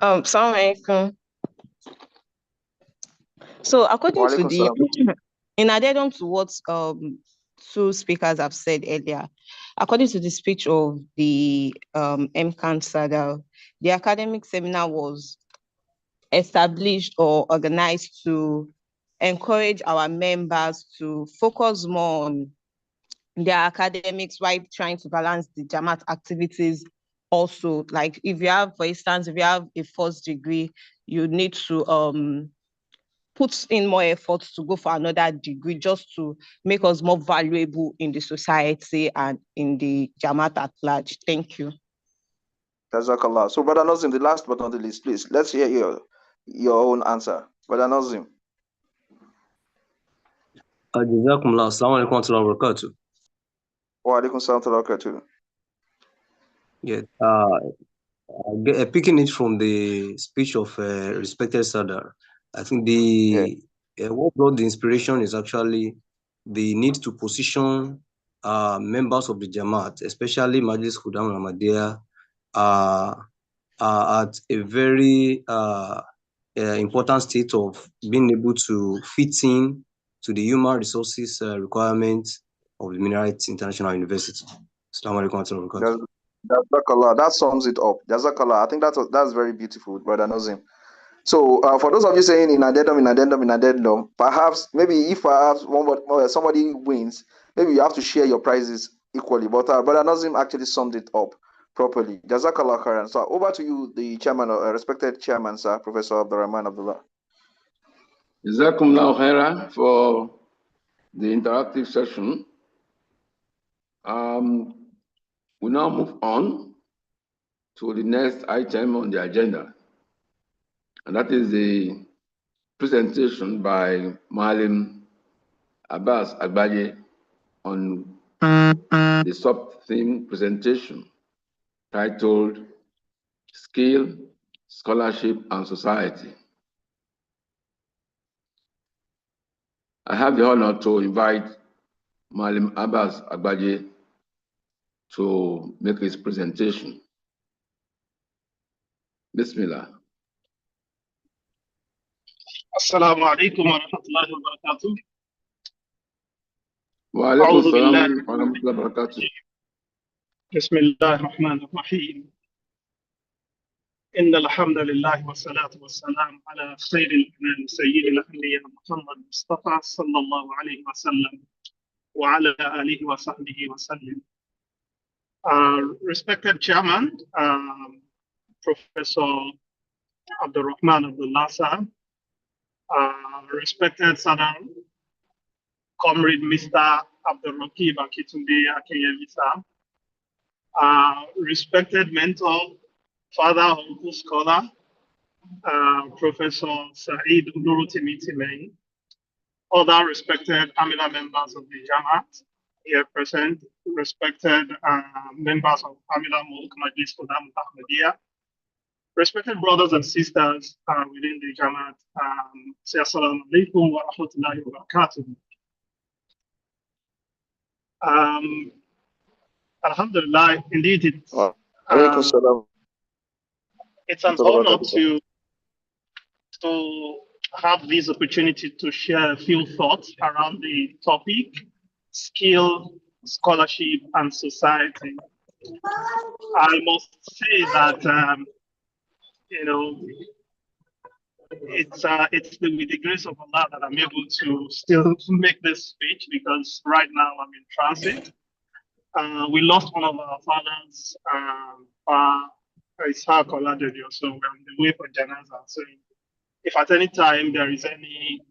Assalamu alaikum. So according to Walaikum salam. in addition to what two speakers have said earlier, according to the speech of the MKAN Sadal, the academic seminar was established or organized to encourage our members to focus more on their academics while trying to balance the Jamaat activities also. Like if you have, for instance, if you have a first degree, you need to put in more effort to go for another degree just to make us more valuable in the society and in the Jamaat at large. Thank you. Jazakallah. So, Brother Nazim, the last but not the least, please, let's hear your own answer. Brother Nazim. Jazakumullah. Assalamu alaikum wa rahmatullahi wa barakatuh. Wa alaikum salam wa barakatuh. Yeah, picking it from the speech of respected Sadar, I think what brought the inspiration is actually the need to position members of the Jamaat, especially Majlis Khudam Ahmadiyya, at a very important state of being able to fit in to the human resources requirements of the Minarets International University. Assalamu alaikum wa rahmatullahi wa barakatuh. Jazakallah. That sums it up. Jazakallah. I think that's very beautiful, Brother Nazim. So, for those of you saying in addendum, perhaps somebody wins, maybe you have to share your prizes equally. But Brother Nazim actually summed it up properly. Jazakallah khairan. So, over to you, the chairman, respected chairman, sir, Professor Abdurrahman Abdullah. Jazakumullah khairan for the interactive session. We now move on to the next item on the agenda, and that is the presentation by Malim Abbas Agbaje on the sub-theme presentation titled Skill, Scholarship, and Society. I have the honor to invite Malim Abbas Agbaje to make his presentation. Bismillah. Assalamu alaikum wa rahmatullahi wa barakatuh. Wa alaikum salam wa rahmatullahi wa barakatuh. Bismillah ar-Rahman ar-Rahim. Inna alhamdulillah wa salatu wa salam ala khayril anam sayyidil anbiya Muhammad Mustafa sallallahu alayhi wa sallam wa ala alihi wa sahbihi wa sallim. Respected Chairman, Professor Abdurrahman Abdullah Sahab, respected Sadar, Comrade Mr. Abdurraqib Akitunde Akeyevi Sahab, respected mentor, father, uncle, scholar, Professor Saeed Unurutimitimein, other respected Amila members of the Jamaat here present, respected members of Amila Mulk Majlis Khudam Ahmadiyya, respected brothers and sisters within the Jamaat, say assalamu alaikum wa rahmatullahi wa barakatuh. Alhamdulillah, indeed, it's an honor to have this opportunity to share a few thoughts around the topic, skill, scholarship, and society. I must say that, it's with the grace of Allah that I'm able to still make this speech, because right now I'm in transit. We lost one of our fathers, Ishaq Oladejo, so we're on the way for Janaza. So if at any time there is any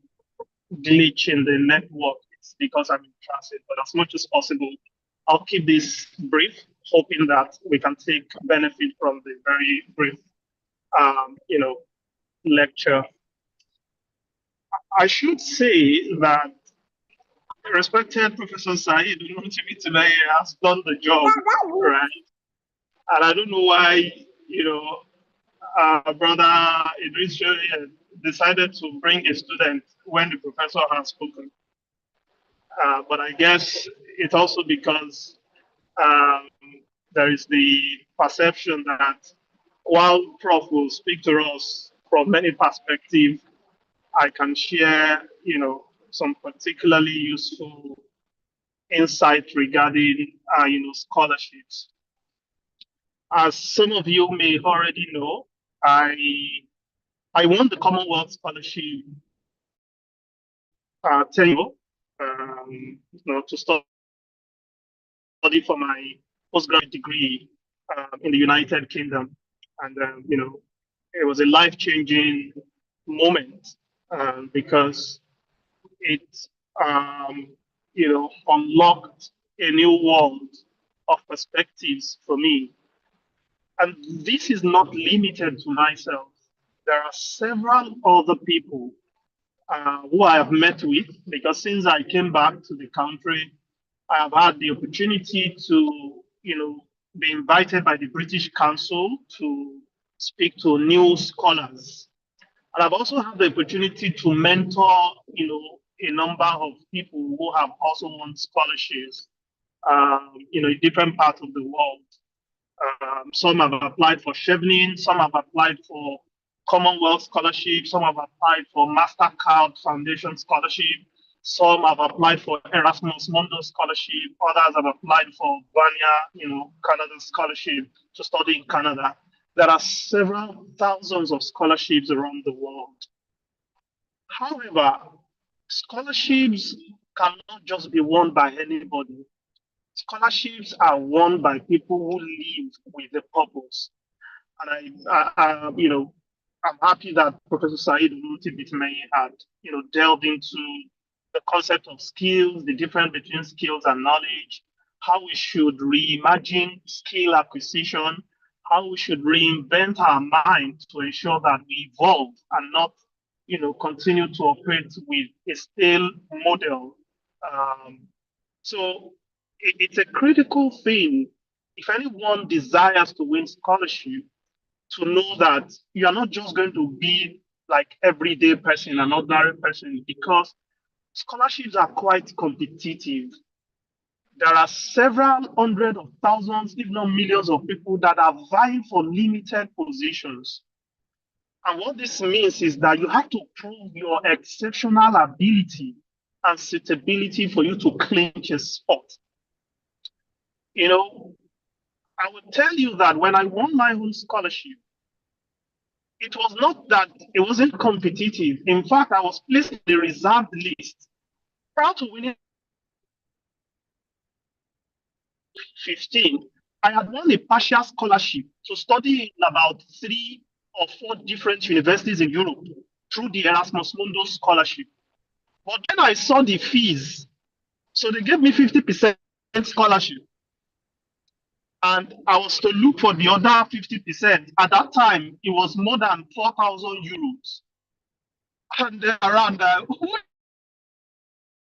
glitch in the network, it's because I'm in transit. But as much as possible, I'll keep this brief, hoping that we can take benefit from the very brief, lecture. I should say that respected Professor Saeed has done the job, right? And I don't know why, Brother Idris decided to bring a student when the professor has spoken. But I guess it's also because there is the perception that while Prof will speak to us from many perspectives, I can share, some particularly useful insight regarding, scholarships. As some of you may already know, I won the Commonwealth Scholarship 10 years ago, to study for my postgraduate degree in the United Kingdom, and it was a life-changing moment because it unlocked a new world of perspectives for me. And this is not limited to myself. There are several other people who I have met with, because since I came back to the country, I have had the opportunity to, be invited by the British Council to speak to new scholars. And I've also had the opportunity to mentor, a number of people who have also won scholarships, in different parts of the world. Some have applied for Chevening, some have applied for Commonwealth Scholarship, some have applied for MasterCard Foundation Scholarship, some have applied for Erasmus Mundus Scholarship, others have applied for Vanya, Canada Scholarship to study in Canada. There are several thousands of scholarships around the world. However, scholarships cannot just be won by anybody. Scholarships are won by people who live with a purpose. And I'm happy that Professor Said Bitmei had, delved into the concept of skills, the difference between skills and knowledge, how we should reimagine skill acquisition, how we should reinvent our mind to ensure that we evolve and not, continue to operate with a stale model. So it's a critical thing if anyone desires to win scholarship, to know that you are not just going to be like everyday person, an ordinary person, because scholarships are quite competitive. There are several hundred of thousands, if not millions of people that are vying for limited positions. And what this means is that you have to prove your exceptional ability and suitability for you to clinch a spot. I would tell you that when I won my own scholarship, it was not that it wasn't competitive. In fact, I was placed in the reserved list. Prior to winning 15, I had won a partial scholarship to study in about 3 or 4 different universities in Europe through the Erasmus Mundus scholarship. But then I saw the fees. So they gave me 50% scholarship. And I was to look for the other 50%. At that time, it was more than 4,000 euros. And then around, who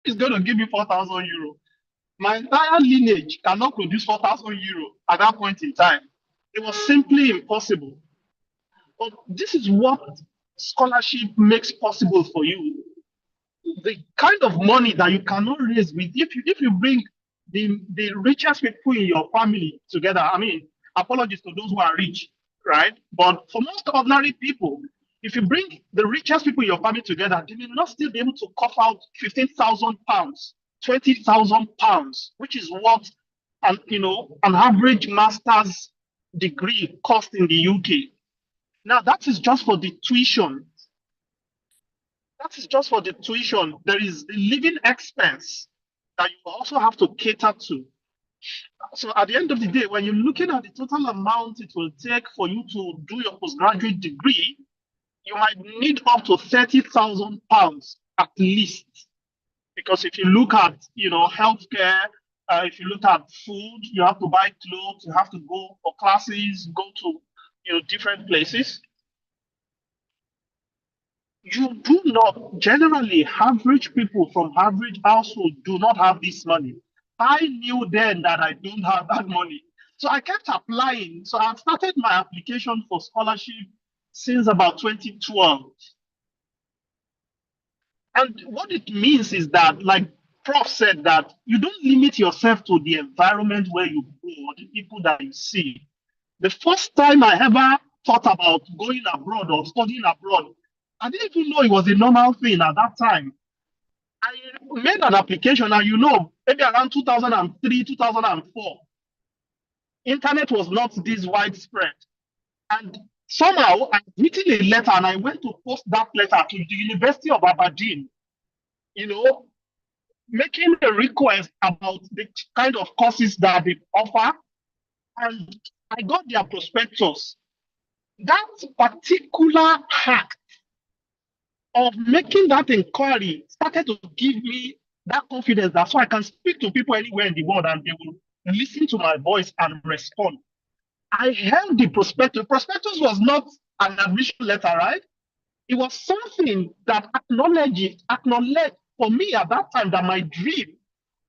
is going to give me 4,000 euros? My entire lineage cannot produce 4,000 euros at that point in time. It was simply impossible. But this is what scholarship makes possible for you. The kind of money that you cannot raise with, if you bring the richest people in your family together. I mean, apologies to those who are rich, right? But for most ordinary people, if you bring the richest people in your family together, they may not still be able to cough out 15,000 pounds, 20,000 pounds, which is what an average master's degree costs in the UK. Now that is just for the tuition. That is just for the tuition. There is the living expense that you also have to cater to. So at the end of the day, when you're looking at the total amount it will take for you to do your postgraduate degree, you might need up to 30,000 pounds at least. Because if you look at, healthcare, if you look at food, you have to buy clothes, you have to go for classes, go to, different places. You do not, generally, average people from average household do not have this money. I knew then that I don't have that money. So I kept applying. So I've started my application for scholarship since about 2012. And what it means is that, like Prof said, that you don't limit yourself to the environment where you go or the people that you see. The first time I ever thought about going abroad or studying abroad. I didn't even know it was a normal thing at that time. I made an application, and maybe around 2003, 2004, internet was not this widespread. And somehow I've written a letter and I went to post that letter to the University of Aberdeen, making a request about the kind of courses that they offer. And I got their prospectus. That particular act of making that inquiry started to give me that confidence that so I can speak to people anywhere in the world and they will listen to my voice and respond. I held the prospectus. Prospectus was not an admission letter, right? It was something that acknowledged for me at that time that my dream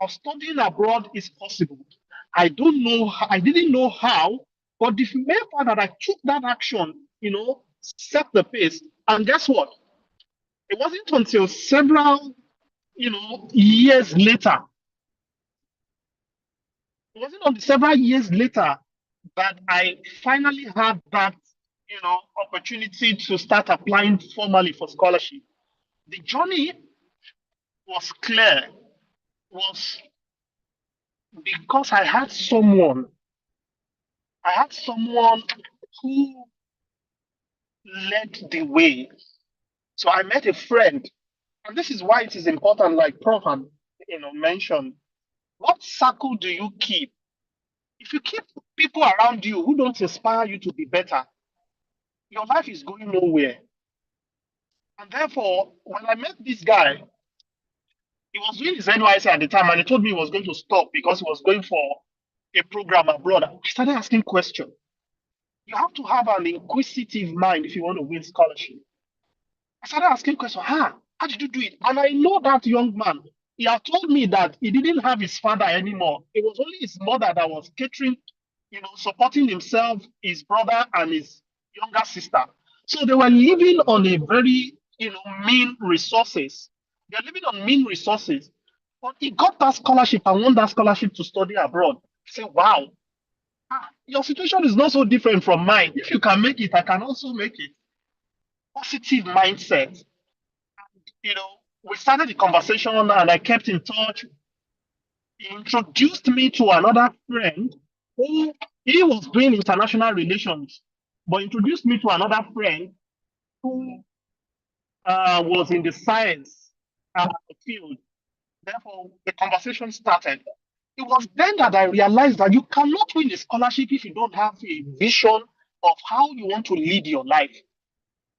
of studying abroad is possible. I didn't know how, but the mere fact that I took that action, set the pace. And guess what? It wasn't until several, years later. It wasn't until several years later that I finally had that, opportunity to start applying formally for scholarship. The journey was clear, was because I had someone who led the way. So I met a friend, and this is why it is important, like Prof had, mentioned, what circle do you keep? If you keep people around you who don't inspire you to be better, your life is going nowhere. And therefore, when I met this guy, he was doing his NYC at the time, and he told me he was going to stop because he was going for a program abroad. I started asking questions. You have to have an inquisitive mind if you want to win scholarship. I started asking questions. How did you do it? And I know that young man. He had told me that he didn't have his father anymore. It was only his mother that was catering, supporting himself, his brother, and his younger sister. So they were living on a very, mean resources. They're living on mean resources. But he got that scholarship and won that scholarship to study abroad. I said, wow, your situation is not so different from mine. If you can make it, I can also make it. Positive mindset. We started the conversation and I kept in touch. He introduced me to another friend who he was doing international relations, but introduced me to another friend who was in the science field. Therefore, the conversation started. It was then that I realized that you cannot win a scholarship if you don't have a vision of how you want to lead your life.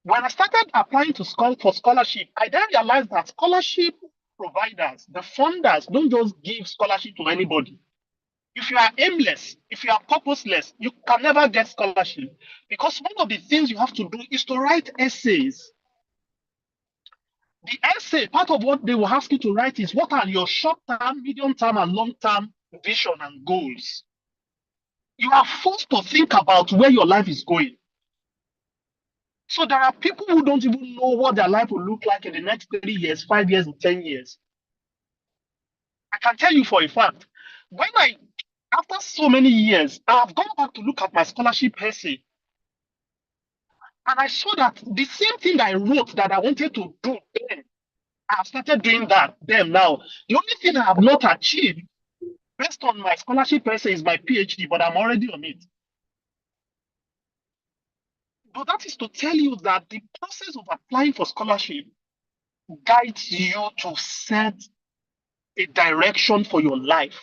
When I started applying for scholarship, I then realized that scholarship providers, the funders, don't just give scholarship to anybody. If you are aimless, if you are purposeless, you can never get scholarship. Because one of the things you have to do is to write essays. The essay, part of what they will ask you to write is what are your short-term, medium-term, and long-term vision and goals. You are forced to think about where your life is going. So there are people who don't even know what their life will look like in the next 3 years, 5 years, and 10 years. I can tell you for a fact, after so many years, I have gone back to look at my scholarship essay. And I saw that the same thing I wrote that I wanted to do then, I have started doing that then now. The only thing I have not achieved based on my scholarship essay is my PhD, but I'm already on it. But that is to tell you that the process of applying for scholarship guides you to set a direction for your life.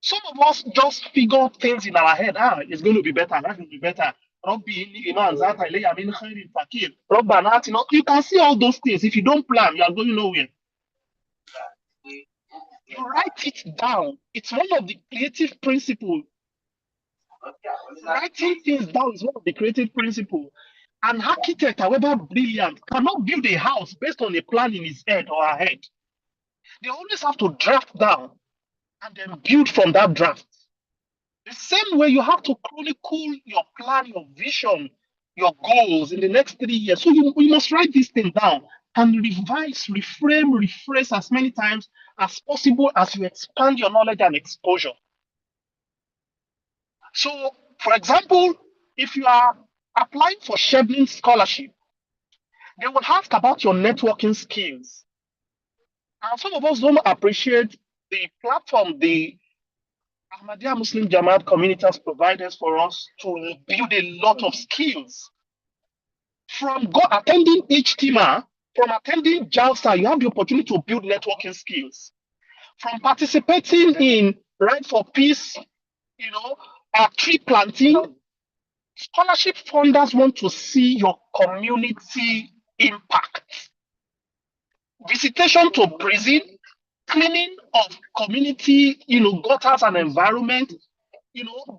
Some of us just figure things in our head. It's going to be better. Life will be better. You can see all those things. If you don't plan, you are going nowhere. You write it down. It's one of the creative principles. Writing things down is one of the creative principles. An architect, however brilliant, cannot build a house based on a plan in his head or her head. They always have to draft down and then build from that draft. The same way you have to chronicle your plan, your vision, your goals in the next 3 years. So you must write this thing down and revise, reframe, rephrase as many times as possible as you expand your knowledge and exposure. So, for example, if you are applying for Shebling scholarship, they will ask about your networking skills. And some of us don't appreciate the platform the Ahmadiyya Muslim Jamaat community has provided for us to build a lot of skills. From attending Ijtima, from attending Jalsa, you have the opportunity to build networking skills. From participating in Right for Peace, tree planting, scholarship funders want to see your community impact. Visitation to prison, cleaning of community, gutters and environment,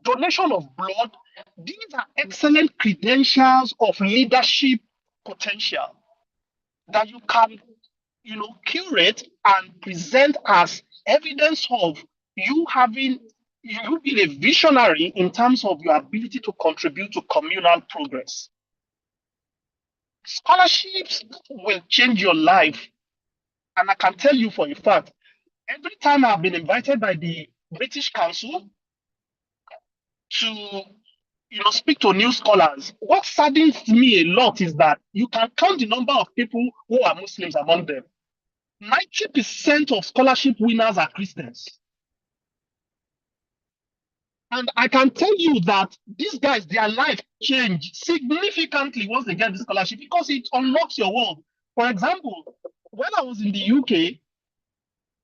donation of blood. These are excellent credentials of leadership potential that you can, curate and present as evidence of you being a visionary in terms of your ability to contribute to communal progress. Scholarships will change your life. And I can tell you for a fact, every time I've been invited by the British Council to speak to new scholars, what saddens me a lot is that you can count the number of people who are Muslims among them. 90% of scholarship winners are Christians. And I can tell you that these guys, their life changed significantly once they get the scholarship because it unlocks your world. For example, when I was in the UK,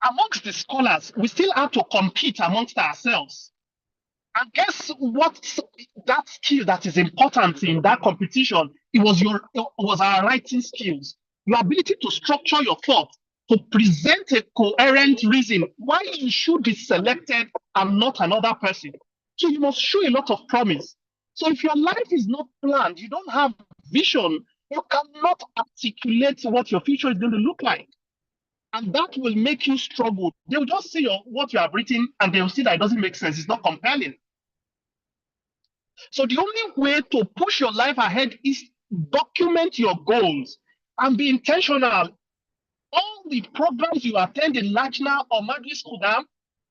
amongst the scholars, we still had to compete amongst ourselves. And guess what? That skill that is important in that competition, it was our writing skills, your ability to structure your thought, to present a coherent reason why you should be selected and not another person. So you must show a lot of promise. So if your life is not planned, you don't have vision, you cannot articulate what your future is going to look like. And that will make you struggle. They will just see what you have written and they will see that it doesn't make sense. It's not compelling. So the only way to push your life ahead is document your goals and be intentional. All the programs you attend in Lajna or Madris Kudam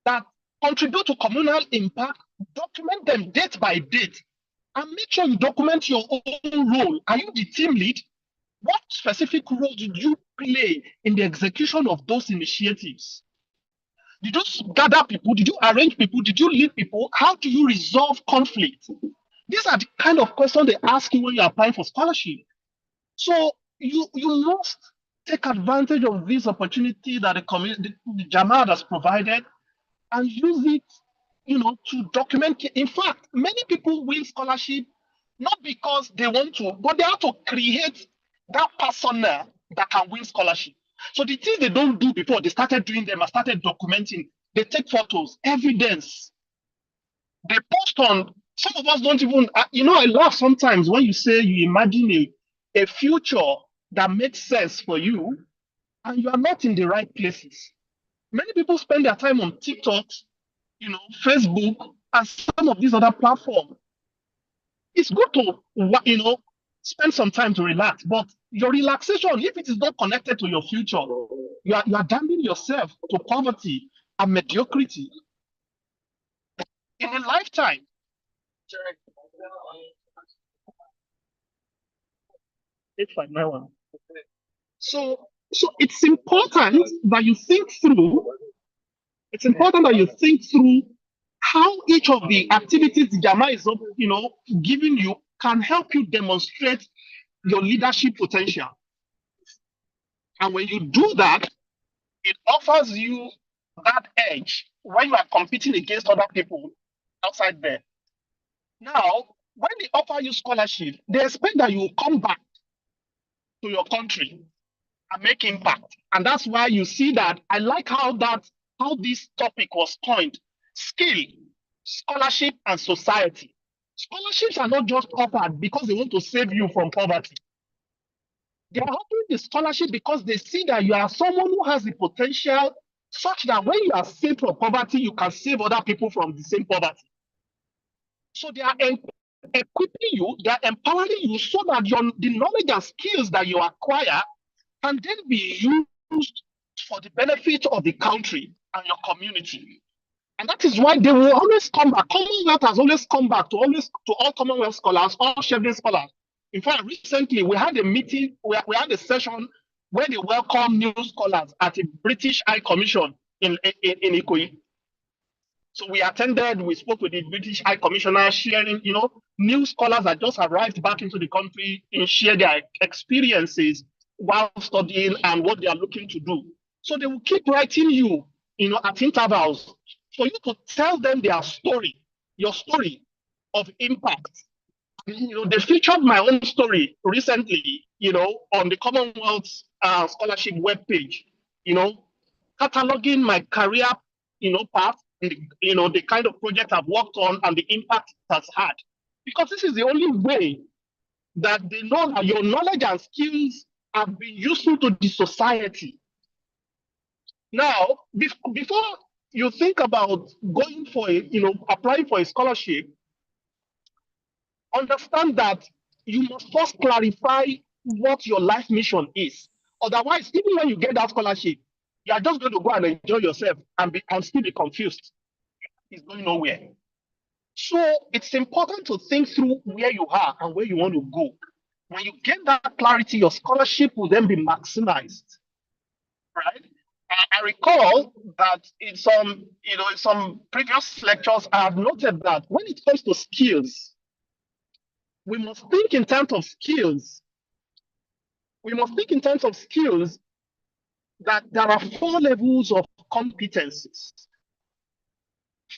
that contribute to communal impact, document them date by date and make sure you document your own role. Are you the team lead? What specific role did you play in the execution of those initiatives? Did you gather people? Did you arrange people? Did you lead people? How do you resolve conflict? These are the kind of questions they ask you when you're applying for scholarship. So you must take advantage of this opportunity that the Jamaat has provided and use it, to document. In fact, many people win scholarship not because they want to, but they have to create that persona that can win scholarship. So the things they don't do before, they started doing them and started documenting. They take photos, evidence. They post on, some of us don't even, I laugh sometimes when you say you imagine a future that makes sense for you and you are not in the right places. Many people spend their time on TikTok, Facebook, and some of these other platforms. It's good to, spend some time to relax, but your relaxation, if it is not connected to your future, you are damning yourself to poverty and mediocrity in a lifetime. So it's important that you think through. It's important that you think through how each of the activities the Jama is, giving you can help you demonstrate your leadership potential. And when you do that, it offers you that edge when you are competing against other people outside there. Now, when they offer you scholarship, they expect that you will come back to your country and make impact. And that's why you see that I like how this topic was coined: skill, scholarship, and society. Scholarships are not just offered because they want to save you from poverty. They are offering the scholarship because they see that you are someone who has the potential such that when you are saved from poverty, you can save other people from the same poverty. So they are equipping you, they are empowering you so that the knowledge and skills that you acquire can then be used for the benefit of the country and your community. And that is why they will always come back. Commonwealth has always come back to all Commonwealth scholars, all Chevron scholars. In fact, recently we had a meeting, we had a session where they welcome new scholars at a British High Commission in Ikoyi. So we attended, we spoke with the British High Commissioner, sharing, new scholars that just arrived back into the country and share their experiences while studying and what they are looking to do. So they will keep writing you, at intervals for you to tell them their story, your story of impact. They featured my own story recently, on the Commonwealth Scholarship webpage, cataloging my career, path, the kind of project I've worked on and the impact it has had. Because this is the only way that they know that your knowledge and skills have been useful to the society. Now, before you think about going for applying for a scholarship, understand that you must first clarify what your life mission is. Otherwise, even when you get that scholarship, you are just going to go and enjoy yourself and still be confused. It's going nowhere. So it's important to think through where you are and where you want to go. When you get that clarity, your scholarship will then be maximized, right? I recall that in some previous lectures, I have noted that when it comes to skills, we must think in terms of skills. We must think in terms of skills that there are 4 levels of competencies.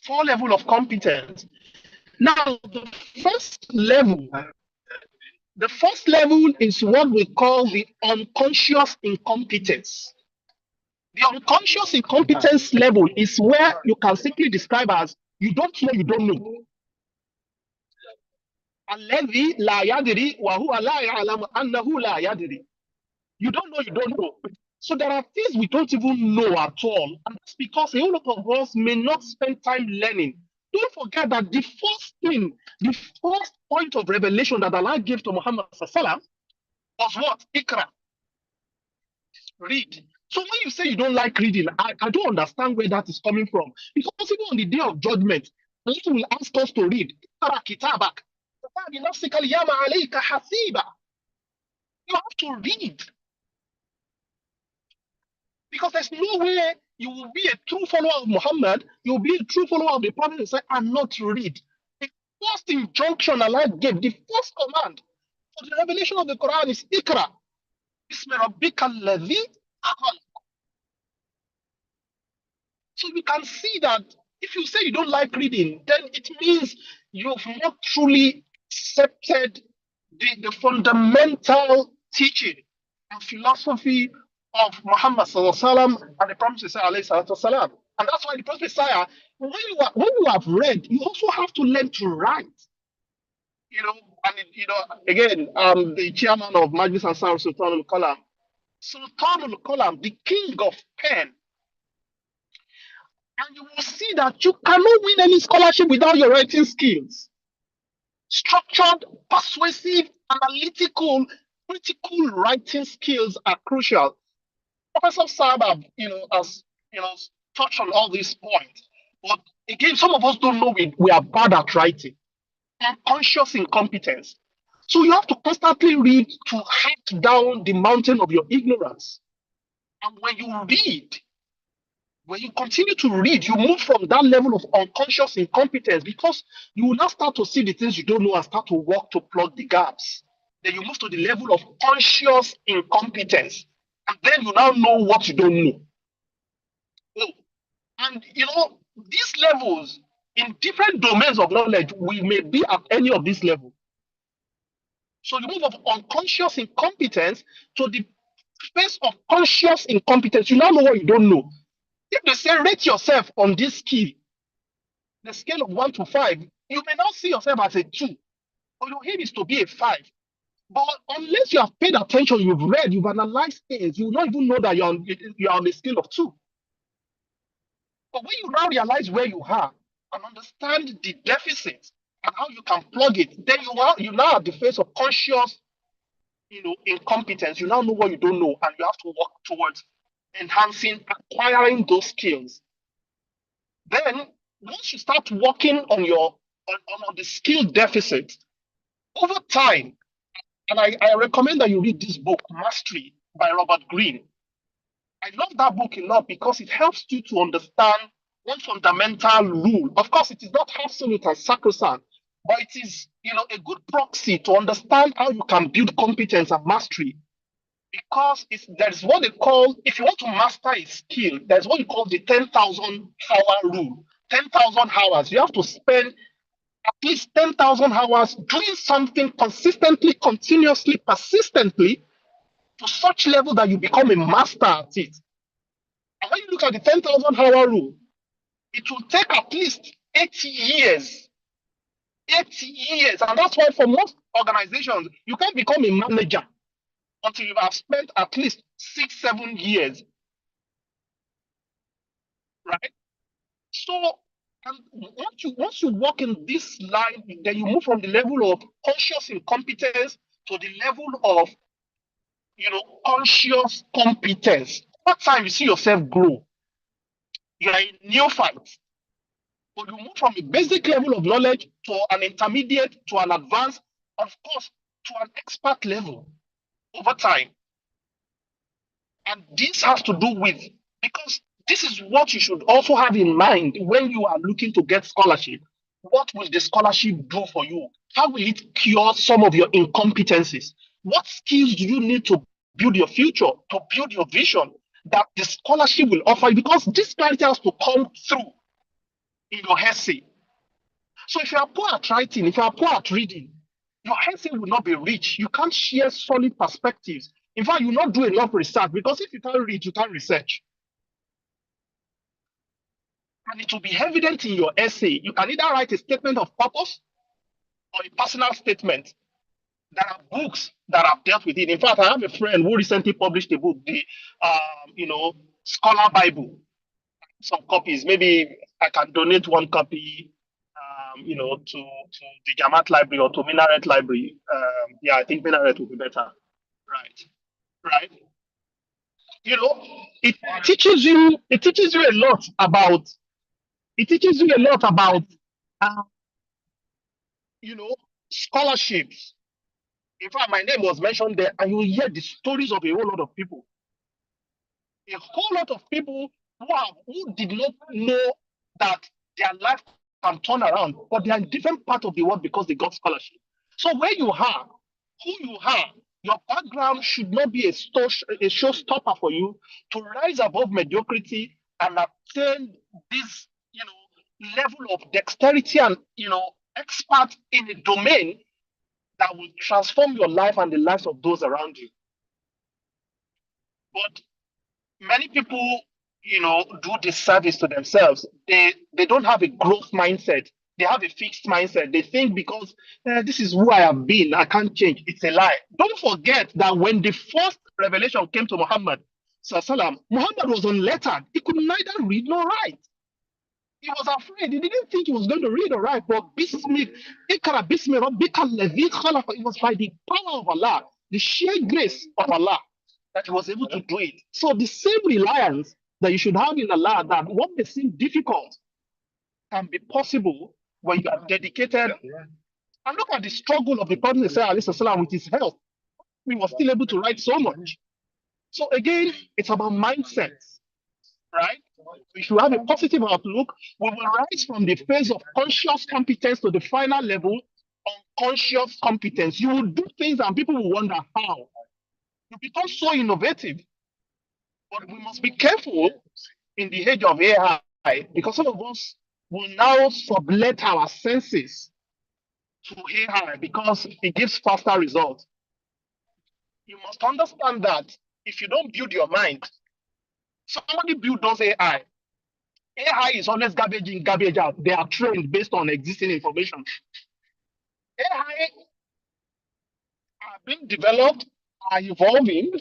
4 levels of competence. Now, the first level is what we call the unconscious incompetence. The unconscious incompetence level is where you can simply describe as you don't know, you don't know. الذي لا يدري وهو لا يعلم أنه لا يدري. You don't know, you don't know. So there are things we don't even know at all. And that's because a whole lot of us may not spend time learning. Don't forget that the first point of revelation that Allah gave to Muhammad Sallallahu was what? Ikra. Read. So when you say you don't like reading, I don't understand where that is coming from. Because even on the day of judgment, Allah will ask us to read. Ikra kitabak. You have to read. Because there's no way you will be a true follower of Muhammad, you will be a true follower of the Prophet and say, and not read. The first injunction Allah gave, the first command for the revelation of the Quran is Ikra. Bismi rabbika alladhi khalaq. So we can see that if you say you don't like reading, then it means you've not truly accepted the fundamental teaching and philosophy of Muhammad Sallallahu and the Prophet Sallallahu. And that's why the Prophet Messiah, when you have read, you also have to learn to write. Again, the chairman of Majlis Ansar Sultan al-Qalam. Sultan al-Qalam, the king of pen. And you will see that you cannot win any scholarship without your writing skills. Structured, persuasive, analytical, critical writing skills are crucial. Professor Saab, has touched on all these points. But again, some of us don't know we are bad at writing. Unconscious incompetence. So you have to constantly read to hack down the mountain of your ignorance. And when you continue to read, you move from that level of unconscious incompetence because you will now start to see the things you don't know and start to work to plug the gaps. Then you move to the level of conscious incompetence. And then you now know what you don't know. And these levels in different domains of knowledge, we may be at any of these levels. So you move from unconscious incompetence to the phase of conscious incompetence. You now know what you don't know. If they say rate yourself on this skill, the scale of 1 to 5, you may not see yourself as a 2, or your aim is to be a 5. But unless you have paid attention, you've read, you've analyzed things, you will not even know that you're on a scale of 2. But when you now realize where you are and understand the deficits and how you can plug it, then you now at the face of conscious, incompetence. You now know what you don't know, and you have to work towards enhancing, acquiring those skills. Then once you start working on your on the skill deficit over time, and I recommend that you read this book, Mastery by Robert Greene. I love that book a lot because it helps you to understand one fundamental rule. Of course, it is not absolute and sacrosanct, but it is, a good proxy to understand how you can build competence and mastery. Because there's what they call, if you want to master a skill, there's what you call the 10,000 hour rule. 10,000 hours. You have to spend at least 10,000 hours doing something consistently, continuously, persistently, to such level that you become a master at it. And when you look at the 10,000 hour rule, it will take at least 80 years. 80 years. And that's why for most organizations, you can't become a manager until you have spent at least 6-7 years. Right? So, and once you walk in this line, then you move from the level of conscious incompetence to the level of conscious competence. What time you see yourself grow, you are a neophyte. But you move from a basic level of knowledge to an intermediate, to an advanced, of course, to an expert level over time. And this has to do with, because this is what you should also have in mind when you are looking to get scholarship. What will the scholarship do for you? How will it cure some of your incompetencies? What skills do you need to build your future, to build your vision that the scholarship will offer you? Because this clarity has to come through in your essay. So if you are poor at writing, if you are poor at reading, your essay will not be rich. You can't share solid perspectives. In fact, you will not do enough research, because if you can't read, you can't research. And it will be evident in your essay. You can either write a statement of purpose or a personal statement. There are books that have dealt with it. In fact, I have a friend who recently published a book, the Scholar Bible. Some copies. Maybe I can donate one copy, to the Jamaat Library or to Minaret Library. I think Minaret would be better. Right. It teaches you a lot about. It teaches you a lot about, scholarships. In fact, my name was mentioned there, and you hear the stories of a whole lot of people. A whole lot of people who did not know that their life can turn around, but they are in different parts of the world because they got scholarship. So where you are, who you are, your background should not be a showstopper for you to rise above mediocrity and attain this, level of dexterity and, expert in a domain that will transform your life and the lives of those around you. But many people, do disservice to themselves. They don't have a growth mindset. They have a fixed mindset. They think because this is who I have been, I can't change. It's a lie. Don't forget that when the first revelation came to Muhammad, Muhammad was unlettered. He could neither read nor write. He was afraid. He didn't think he was going to read or write. But it was by the power of Allah, the sheer grace of Allah, that he was able to do it. So the same reliance that you should have in Allah, that what may seem difficult can be possible when you are dedicated. And look at the struggle of the Prophet with his health. He was still able to write so much. So again, it's about mindsets, right? We should have a positive outlook. We will rise from the phase of conscious competence to the final level, unconscious competence. You will do things and people will wonder how. You become so innovative. But we must be careful in the age of AI, because some of us will now sublet our senses to AI because it gives faster results. You must understand that if you don't build your mind, somebody build those AI. AI is always garbage in, garbage out. They are trained based on existing information. AI are being developed, are evolving,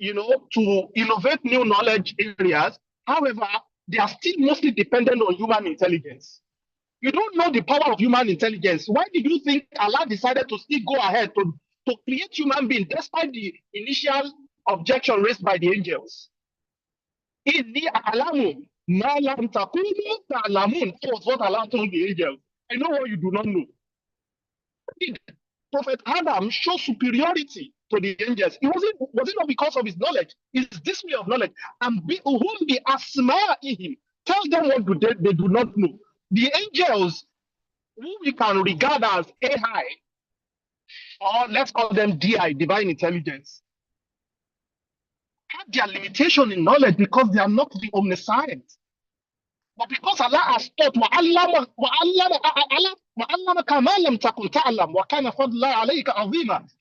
to innovate new knowledge areas. However, they are still mostly dependent on human intelligence. You don't know the power of human intelligence. Why did you think Allah decided to still go ahead to create human beings despite the initial objection raised by the angels? Inni a'lamu Ma lam takunu ta'lamun. That was what Allah told the angels. I know what you do not know. Prophet Adam showed superiority to the angels. Was it not because of his knowledge? It's this way of knowledge. And be asma'ihim. Tell them what they do not know. The angels, who we can regard as AI, or let's call them DI, divine intelligence, have their limitation in knowledge because they are not the omniscient. But because Allah has taught,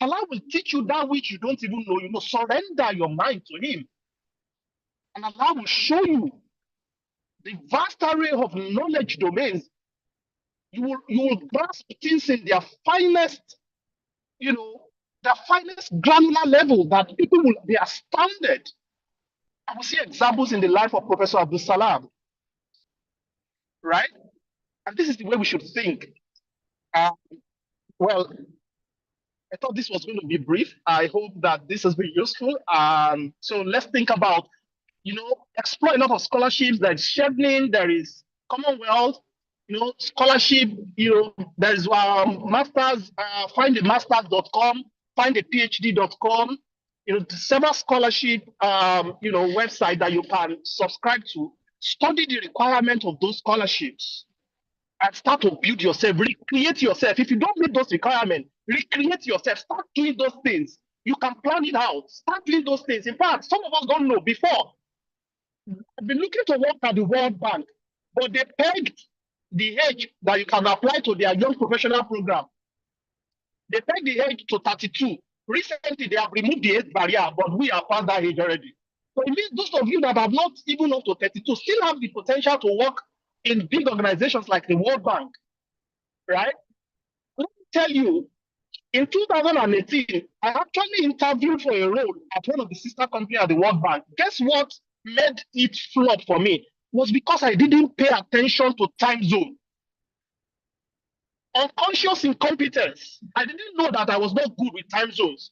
Allah will teach you that which you don't even know. You know, surrender your mind to Him. And Allah will show you the vast array of knowledge domains. You will grasp things in their finest, the finest granular level that people will be astounded. I will see examples in the life of Professor Abdul Salam, right? And this is the way we should think. Well, I thought this was going to be brief. I hope that this has been useful. So let's think about, explore a lot of scholarships. There is Chevening, there is Commonwealth, scholarship, there is masters, find the masters.com, find the phd.com, several scholarship, website that you can subscribe to. Study the requirement of those scholarships and start to build yourself, recreate yourself. If you don't meet those requirements, recreate yourself, start doing those things. You can plan it out, start doing those things. In fact, some of us don't know before. I've been looking to work at the World Bank, but they pegged the age that you can apply to their young professional program. They pegged the age to 32. Recently, they have removed the age barrier, but we are past that age already. So it means those of you that have not even up to 32 still have the potential to work in big organizations like the World Bank, right? Let me tell you, in 2018, I actually interviewed for a role at one of the sister companies at the World Bank. Guess what made it flop for me? Was because I didn't pay attention to time zone. Unconscious incompetence. I didn't know that I was not good with time zones.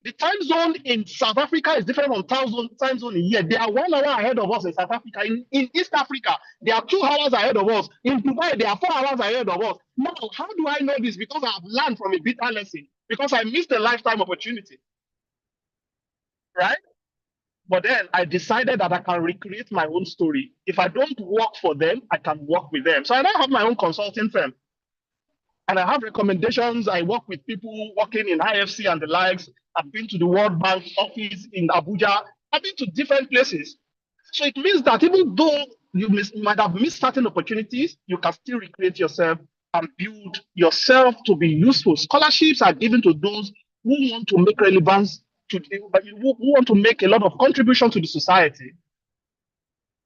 The time zone in South Africa is different from time zone in here. They are 1 hour ahead of us in South Africa. In East Africa, they are 2 hours ahead of us. In Dubai, they are 4 hours ahead of us. Now, how do I know this? Because I have learned from a bitter lesson. Because I missed a lifetime opportunity. Right? But then I decided that I can recreate my own story. If I don't work for them, I can work with them. So I now have my own consulting firm. And I have recommendations. I work with people working in IFC and the likes. I've been to the World Bank office in Abuja. I've been to different places. So it means that even though you might have missed certain opportunities, you can still recreate yourself and build yourself to be useful. Scholarships are given to those who want to make relevance who want to make a lot of contribution to the society.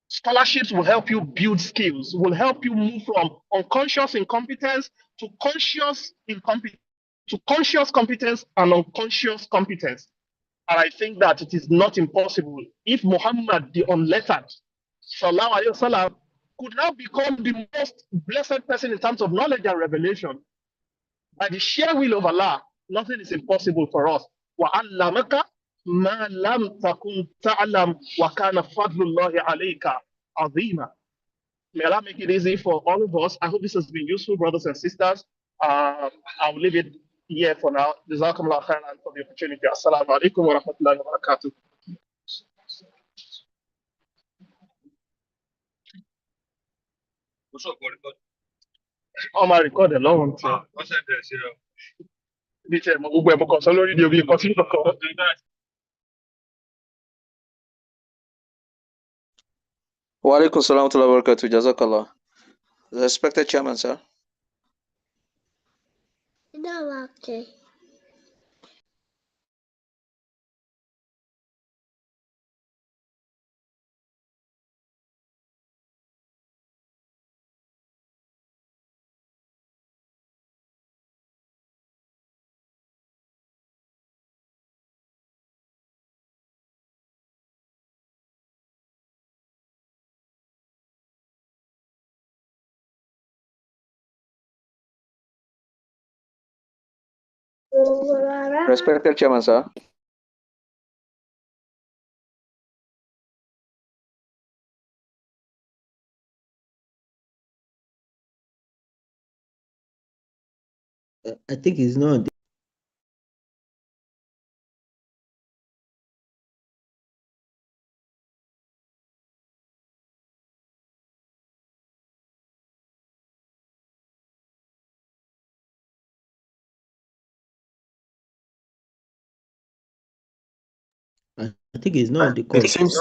Scholarships will help you build skills, will help you move from unconscious incompetence to conscious incompetence, to conscious competence and unconscious competence. And I think that it is not impossible if Muhammad, the unlettered, Sallallahu Alaihi Wasallam, could now become the most blessed person in terms of knowledge and revelation. By the sheer will of Allah, nothing is impossible for us. وَعَلَّمَكَ مَا لَمْ تَكُنْ تَعْلَمْ وَكَانَ فَضْلُ اللَّهِ عَلَيْكَ عَظِيمًا. May Allah make it easy for all of us. I hope this has been useful, brothers and sisters. I'll leave it here for now. Jazakumullah khairan for the opportunity. Assalamu alaikum wa rahmatullahi wa barakatuh. My record a long time. Wa alaikum salam wa rahmatullahi wa barakatuh. Jazakallah. The respected chairman, sir. No, okay. Respected chairman, sir. I think it's not. I think it's not on the call. It seems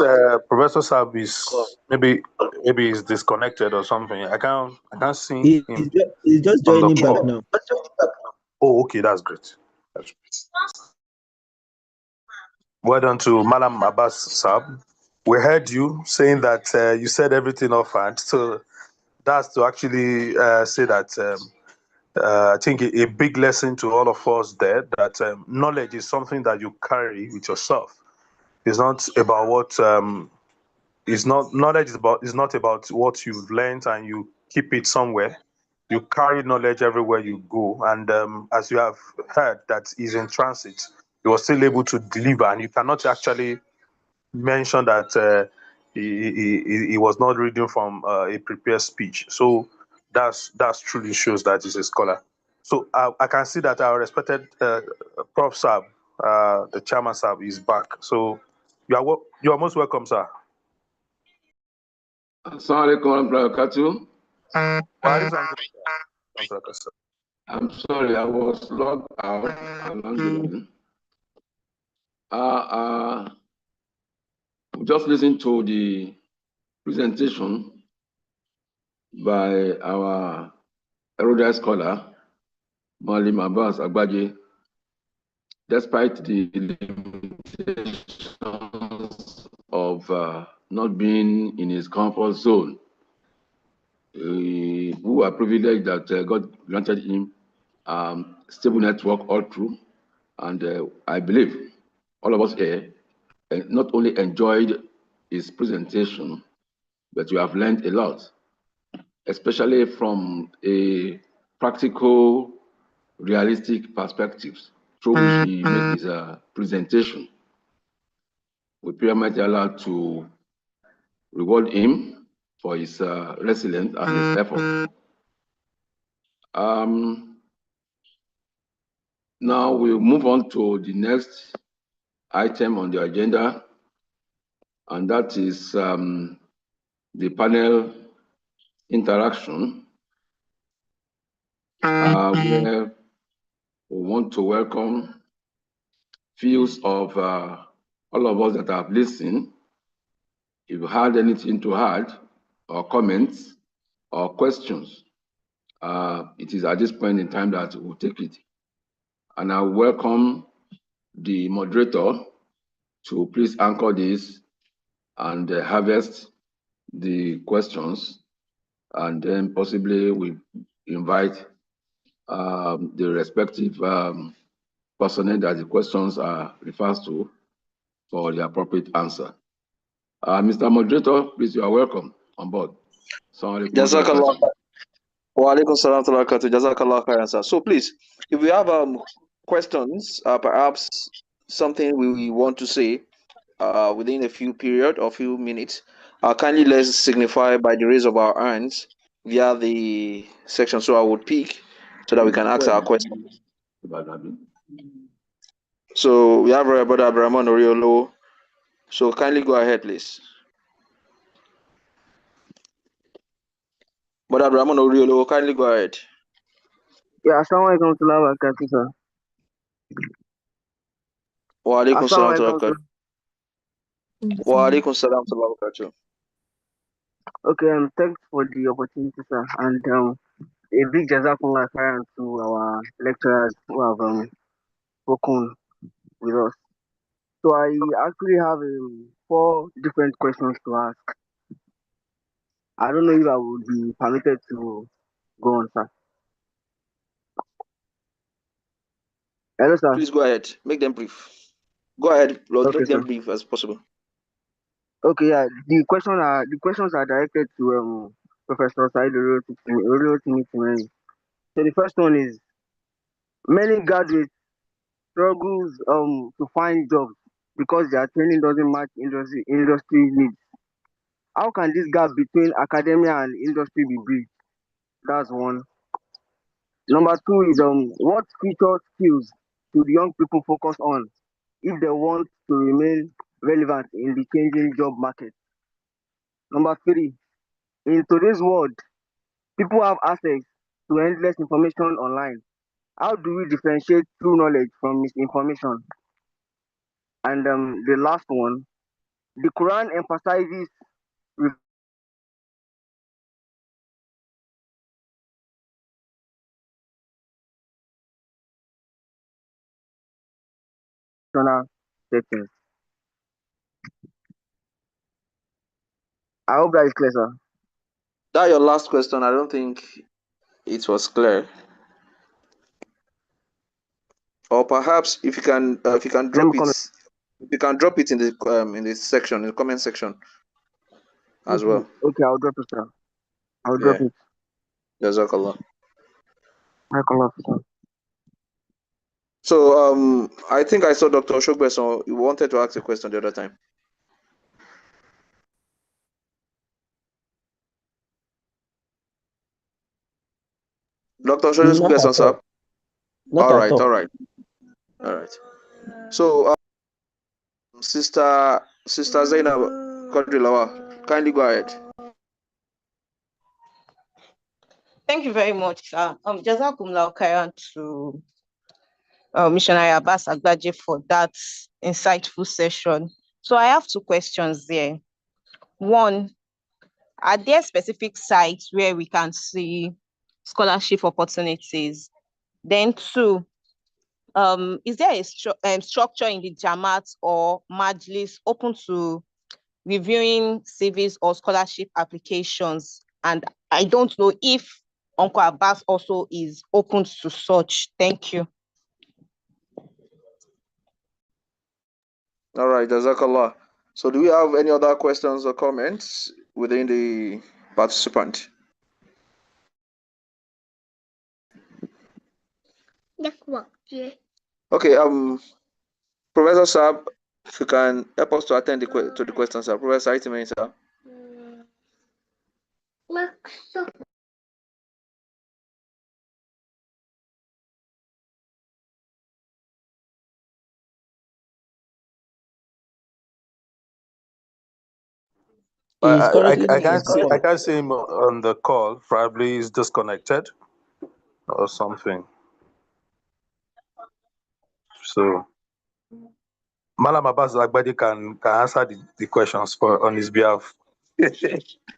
Professor Sab is maybe he's disconnected or something. I can't see him He's just on the joining back call. now. Oh, okay, that's great. That's great. Well done to Malam Abbas Sab. We heard you saying that you said everything offhand. So that's to actually say that I think a big lesson to all of us there that knowledge is something that you carry with yourself. It's not about what it's not knowledge is not about what you've learned and you keep it somewhere. You carry knowledge everywhere you go, and as you have heard, that is in transit. You are still able to deliver, and you cannot actually mention that he was not reading from a prepared speech. So that's truly shows that he's a scholar. So I can see that our respected Prof. Sab, the chairman Sab, is back. So you are most welcome, sir. Assalamu alaikum warahmatullahi Sir. I'm sorry, I was logged out along the line. Just listen to the presentation by our erudite scholar, Malim Abbas Agbaje. Despite the limitations of not being in his comfort zone, we are privileged that God granted him stable network all through. And I believe all of us here not only enjoyed his presentation, but we have learned a lot, especially from a practical, realistic perspectives through which he made his presentation. We pray Almighty Allah to reward him for his resilience and his effort. Now we'll move on to the next item on the agenda, and that is the panel interaction, where we want to welcome views of all of us that have listened. If you had anything to add, or comments, or questions, it is at this point in time that we'll take it. And I welcome the moderator to please anchor this and harvest the questions, and then possibly we invite the respective personnel that the questions are refers to for the appropriate answer. Mr. Moderator, please, you are welcome on board. Jazakallah. Wa alaikum salam wa barakatuh. Jazakallah khairan, sir. So please, if we have questions, perhaps something we want to say within a few period or few minutes, kindly let's signify by the raise of our hands via the section. So I would pick so that we can ask our question. So we have our brother Abraham Oriolo. So kindly go ahead, please. Brother Abraham Oriolo, kindly go ahead. Yeah, assalamu alaikum warahmatullahi wabarakatuh, sir. Wa alaikum salam wa Assalamu barakatuh. Wa alaikum salam wa barakatuh. Okay, thanks for the opportunity, sir. And a big jazakumullah khairan to our lecturers who have spoken with us. So I actually have 4 different questions to ask. I don't know if I would be permitted to go on, sir. Hello, sir. Please go ahead. Make them brief. Go ahead, Lord. Okay, Make them sir. brief as possible. Okay, yeah. The questions are directed to Professor Said Orotimi. So the first one is, many graduates struggles to find jobs because their training doesn't match industry needs. How can this gap between academia and industry be bridged? That's one. Number two is what future skills should young people focus on if they want to remain relevant in the changing job market? Number three, in today's world, people have access to endless information online. How do we differentiate true knowledge from misinformation? And the last one, the Quran emphasizes professional settings. I hope that is clear, sir. That your last question. I don't think it was clear. Or perhaps if you can Let me drop it, come. if you can drop it in the section, in the comment section as Okay, well. okay, I'll drop it, sir. I'll drop Yeah. it. Jazakallah. Barakallah, sir. So I think I saw Dr. Oshogbeson. You wanted to ask a question the other time. Dr. Not at Oshogbeson, sir. all. Not All at right, all all. right, all right. So Sister Zainab Quadrilawa, kindly go ahead. Thank you very much, sir. Jazakumullah khairan to Missionary Abbas Agbaje for that insightful session. So I have two questions there. One, are there specific sites where we can see scholarship opportunities? Then two, is there a structure in the Jamaat or Majlis open to reviewing CVs or scholarship applications? And I don't know if Uncle Abbas also is open to such. Thank you. All right, Jazakallah. So do we have any other questions or comments within the participant? Okay, Professor Saab, if you can help us to attend to the questions, sir. Professor Itimen, sir. He's currently I not on can't the see call. him on the call. Probably he's disconnected or something. So Malam Abbas Agbadi can answer the questions for on his behalf.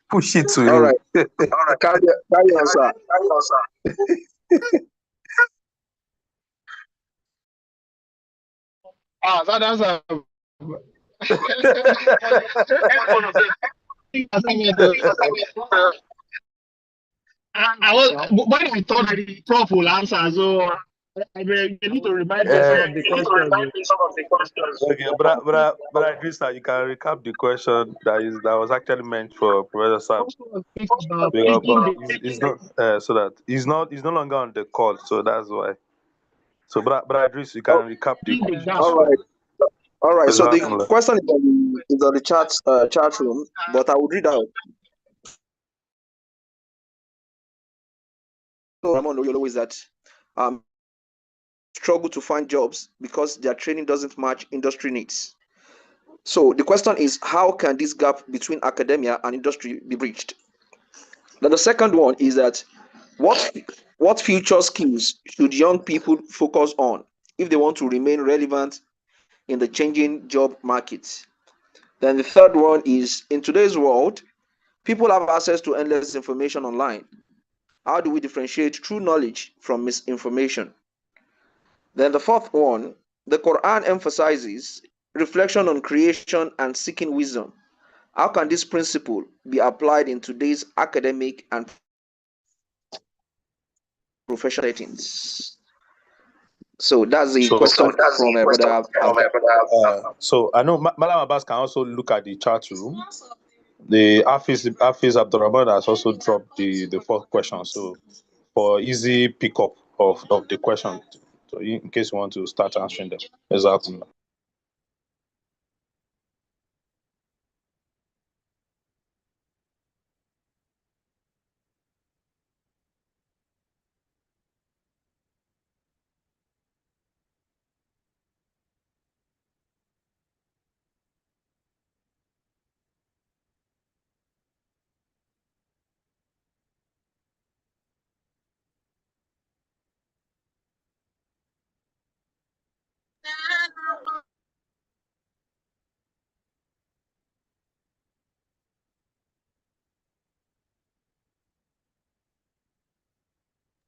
Push it to All him. right. Carry on, sir. That's a I was when I thought that the prof will answer, so you need to remind me some of the questions. Okay, but Idrissa, you can recap the question that was actually meant for Professor Sam. About Yeah, picking but the he's not so that he's no longer on the call, so that's why. So, but Idris, you can recap the the questions. gap. All right. So the Jazakumullah. question is on the chat room, but I would read out. So Ramon Oyolo is that struggle to find jobs because their training doesn't match industry needs. So the question is, how can this gap between academia and industry be bridged? Then the second one is that what future skills should young people focus on if they want to remain relevant in the changing job market? Then the third one is, in today's world, people have access to endless information online. How do we differentiate true knowledge from misinformation? Then the fourth one, the Quran emphasizes reflection on creation and seeking wisdom. How can this principle be applied in today's academic and professional settings? So that's the question from Brother. So I know Malam Abbas can also look at the chat room. The Hafiz Abdurrahman has also dropped the fourth question. So for easy pickup of the question, so in case you want to start answering them. Exactly.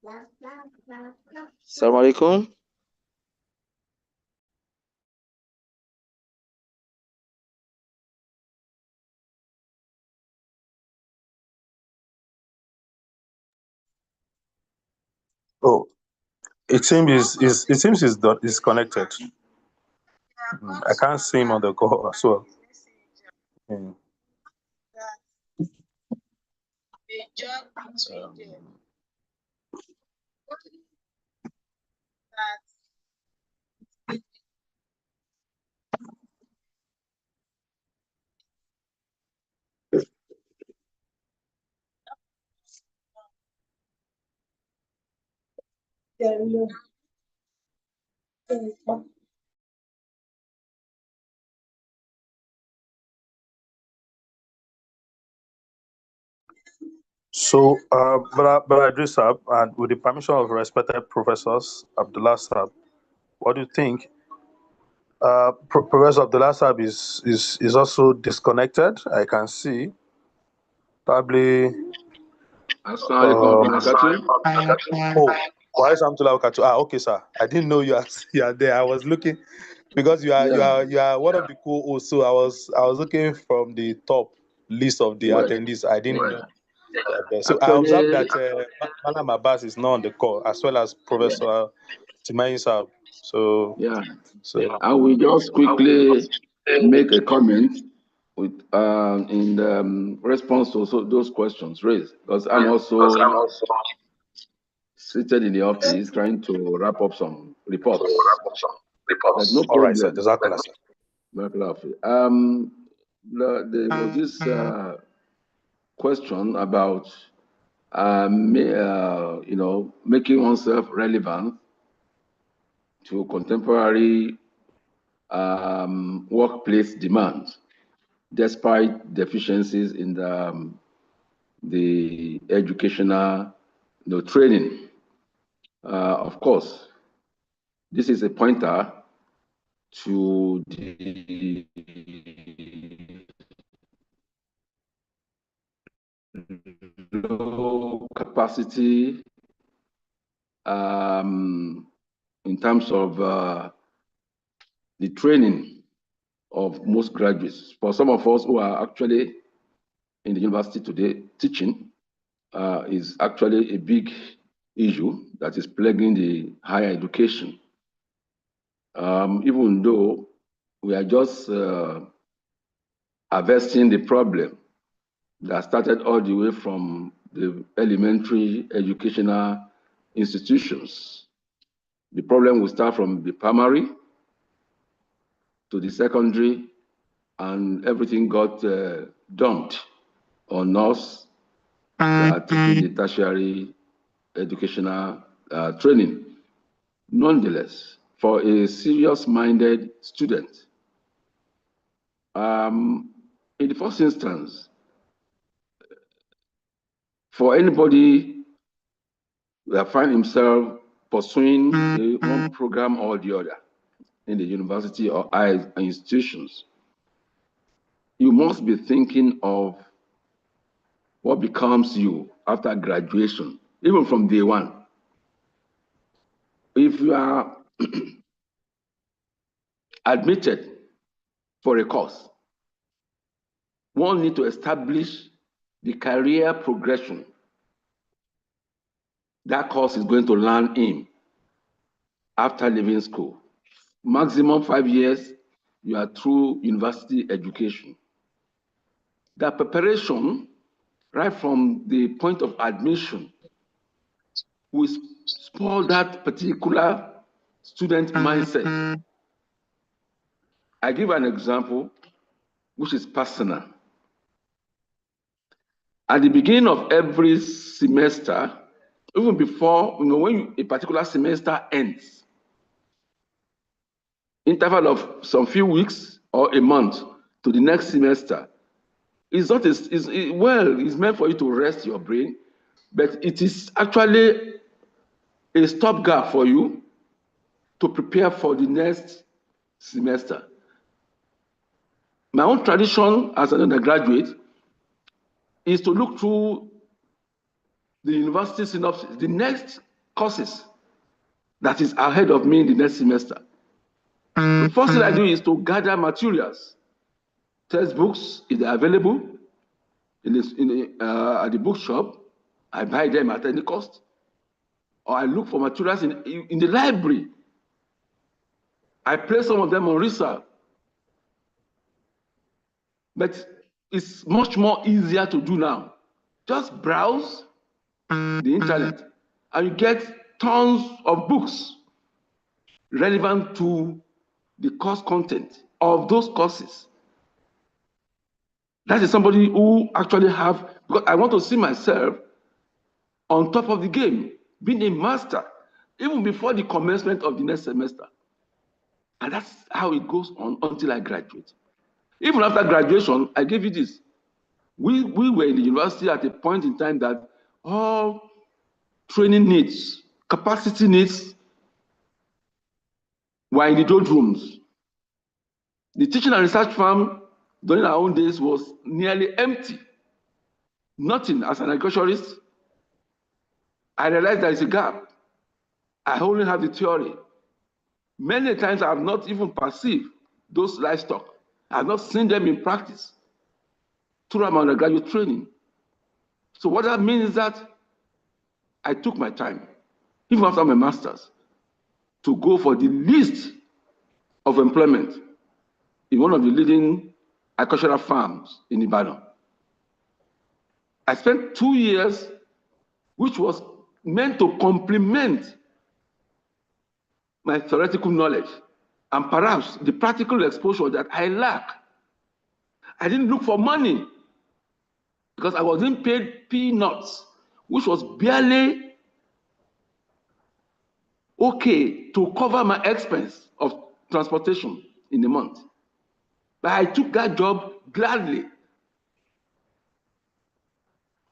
Assalamu alaikum. Oh, it seems is connected. I can't see him on the call as well. Mm. So, Brother Idris Saab, and with the permission of respected professors, Abdullah Saab, what do you think? Professor Abdullah Saab is also disconnected. I can see. Probably. Assalamu alaikum. Oh, why is Abdullah Wakatu? Okay, sir. I didn't know you are there. I was looking because you are one of the co-hosts. So I was looking from the top list of the attendees. I didn't know. So I observed that Malam Abbas is not on the call, as well as Professor Timayin Saab. So I will just quickly make a comment with in response to those questions raised, because I'm also seated in the office trying to wrap up some reports. There's no problem. All right, sir. There was this question about making oneself relevant to contemporary workplace demands, despite deficiencies in the educational training. Of course, this is a pointer to the low capacity in terms of the training of most graduates. For some of us who are actually in the university today, teaching is actually a big issue that is plaguing the higher education. Even though we are just addressing the problem that started all the way from the elementary educational institutions. The problem will start from the primary to the secondary, and everything got dumped on us that are taking the tertiary educational training. Nonetheless, for a serious-minded student, in the first instance, for anybody that find himself pursuing one program or the other in the university or higher institutions, you must be thinking of what becomes you after graduation, even from day one. If you are admitted for a course, one need to establish the career progression that course is going to learn in after leaving school. Maximum 5 years, you are through university education. The preparation, right from the point of admission, will spoil that particular student mindset. I give an example, which is personal. At the beginning of every semester, even before, when a particular semester ends, interval of some few weeks or a month to the next semester, it's meant for you to rest your brain, but it is actually a stopgap for you to prepare for the next semester. My own tradition as an undergraduate is to look through the university synopsis, the next courses that is ahead of me in the next semester. The first thing I do is to gather materials, textbooks, if they're available at the bookshop. I buy them at any cost, or I look for materials in the library. I place some of them on resale. But it's much more easier to do now. Just browse the internet and you get tons of books relevant to the course content of those courses. That is somebody who actually because I want to see myself on top of the game, being a master, even before the commencement of the next semester. And that's how it goes on until I graduate. Even after graduation, I gave you this. We were in the university at a point in time that all training needs, capacity needs were in the doldrums. The teaching and research firm during our own days was nearly empty. Nothing. As an agriculturist, I realized there is a gap. I only have the theory. Many times I have not even perceived those livestock. I have not seen them in practice throughout my undergraduate training. So what that means is that I took my time, even after my master's, to go for the list of employment in one of the leading agricultural farms in Ibadan. I spent 2 years, which was meant to complement my theoretical knowledge and perhaps the practical exposure that I lack. I didn't look for money because I wasn't paid peanuts, which was barely okay to cover my expense of transportation in a month. But I took that job gladly.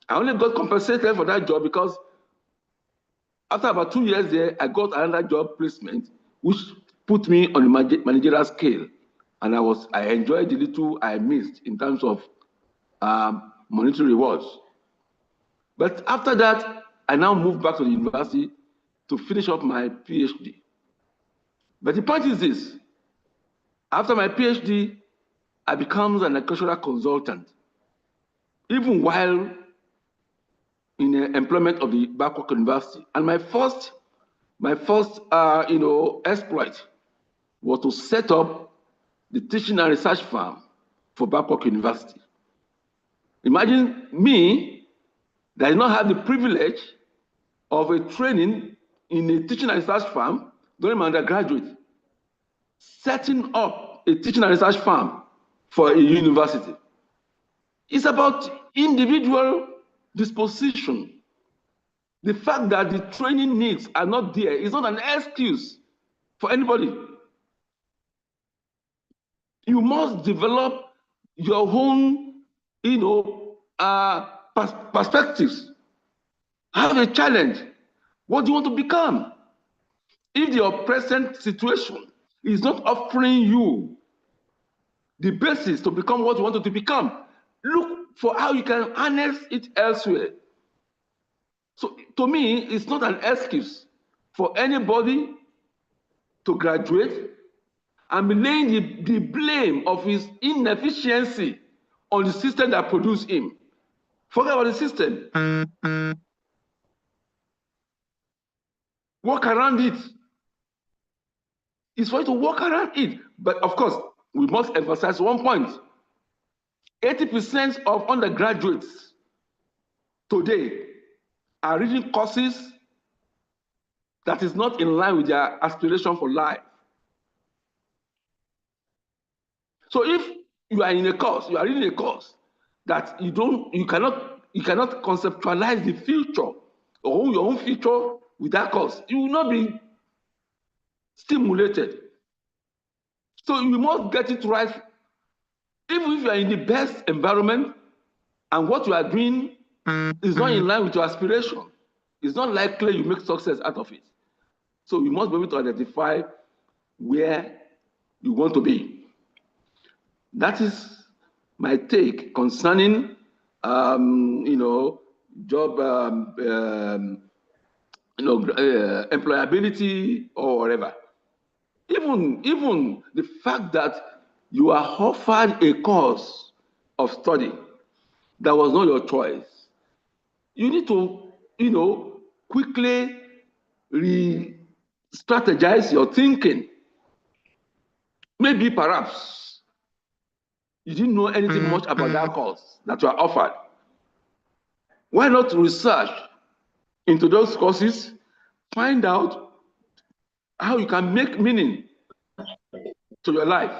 I only got compensated for that job because after about 2 years there, I got another job placement, which put me on the managerial scale. And I enjoyed the little I missed in terms of monetary rewards. But after that, I now moved back to the university to finish up my PhD. But the point is this: after my PhD, I became an agricultural consultant, even while in the employment of the Babcock University. And my first exploit was to set up the teaching and research firm for Babcock University. Imagine me that did not have the privilege of a training in a teaching and research firm during my undergraduate, setting up a teaching and research firm for a university. It's about individual disposition. The fact that the training needs are not there is not an excuse for anybody. You must develop your own, perspectives. Have a challenge. What do you want to become? If your present situation is not offering you the basis to become what you wanted to become, look for how you can harness it elsewhere. So to me, it's not an excuse for anybody to graduate and be laying the blame of his inefficiency on the system that produced him. Forget about the system. Work around it. It's for you to work around it. But of course, we must emphasize one point. 80% of undergraduates today are reading courses that is not in line with their aspiration for life. So if you are in a course, you are reading a course that you cannot conceptualize the future or your own future with that course, you will not be stimulated. So you must get it right. Even if you are in the best environment and what you are doing is not in line with your aspiration, it's not likely you make success out of it. So you must be able to identify where you want to be. That is my take concerning, job employability or whatever. Even the fact that you are offered a course of study that was not your choice, you need to, quickly re-strategize your thinking. Maybe perhaps you didn't know anything much about that course that you are offered. Why not research into those courses, find out how you can make meaning to your life?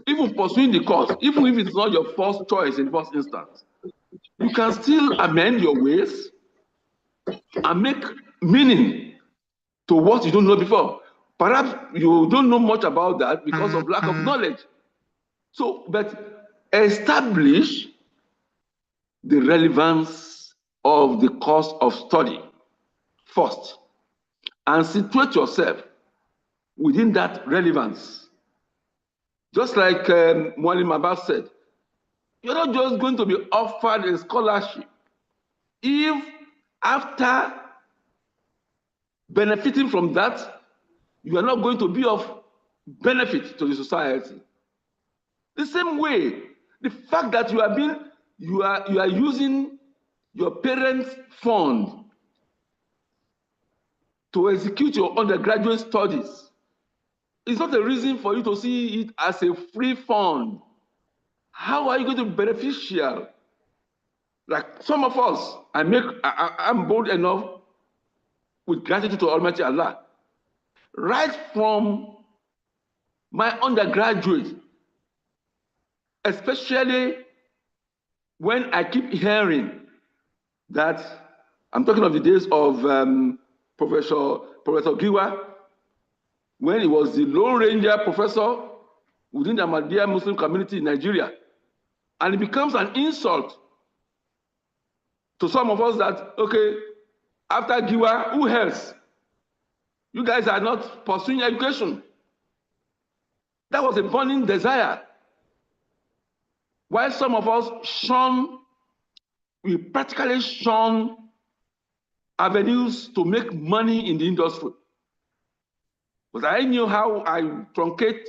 Even pursuing the course, even if it's not your first choice in the first instance, you can still amend your ways and make meaning to what you don't know before. Perhaps you don't know much about that because of lack of knowledge. So, but establish the relevance of the course of study first and situate yourself within that relevance. Just like Mwalim Abbas said, you're not just going to be offered a scholarship if after benefiting from that, you are not going to be of benefit to the society. The same way, the fact that you are using your parents' fund to execute your undergraduate studies is not a reason for you to see it as a free fund. How are you going to be beneficial? Like some of us, I'm bold enough with gratitude to Almighty Allah. Right from my undergraduate, especially when I keep hearing that, I'm talking of the days of Professor Giwa, when he was the Lone Ranger professor within the Ahmadiyya Muslim community in Nigeria. And it becomes an insult to some of us that, okay, after Giwa, who else? You guys are not pursuing education. That was a burning desire. While some of us we practically shun avenues to make money in the industry. But I knew how I truncated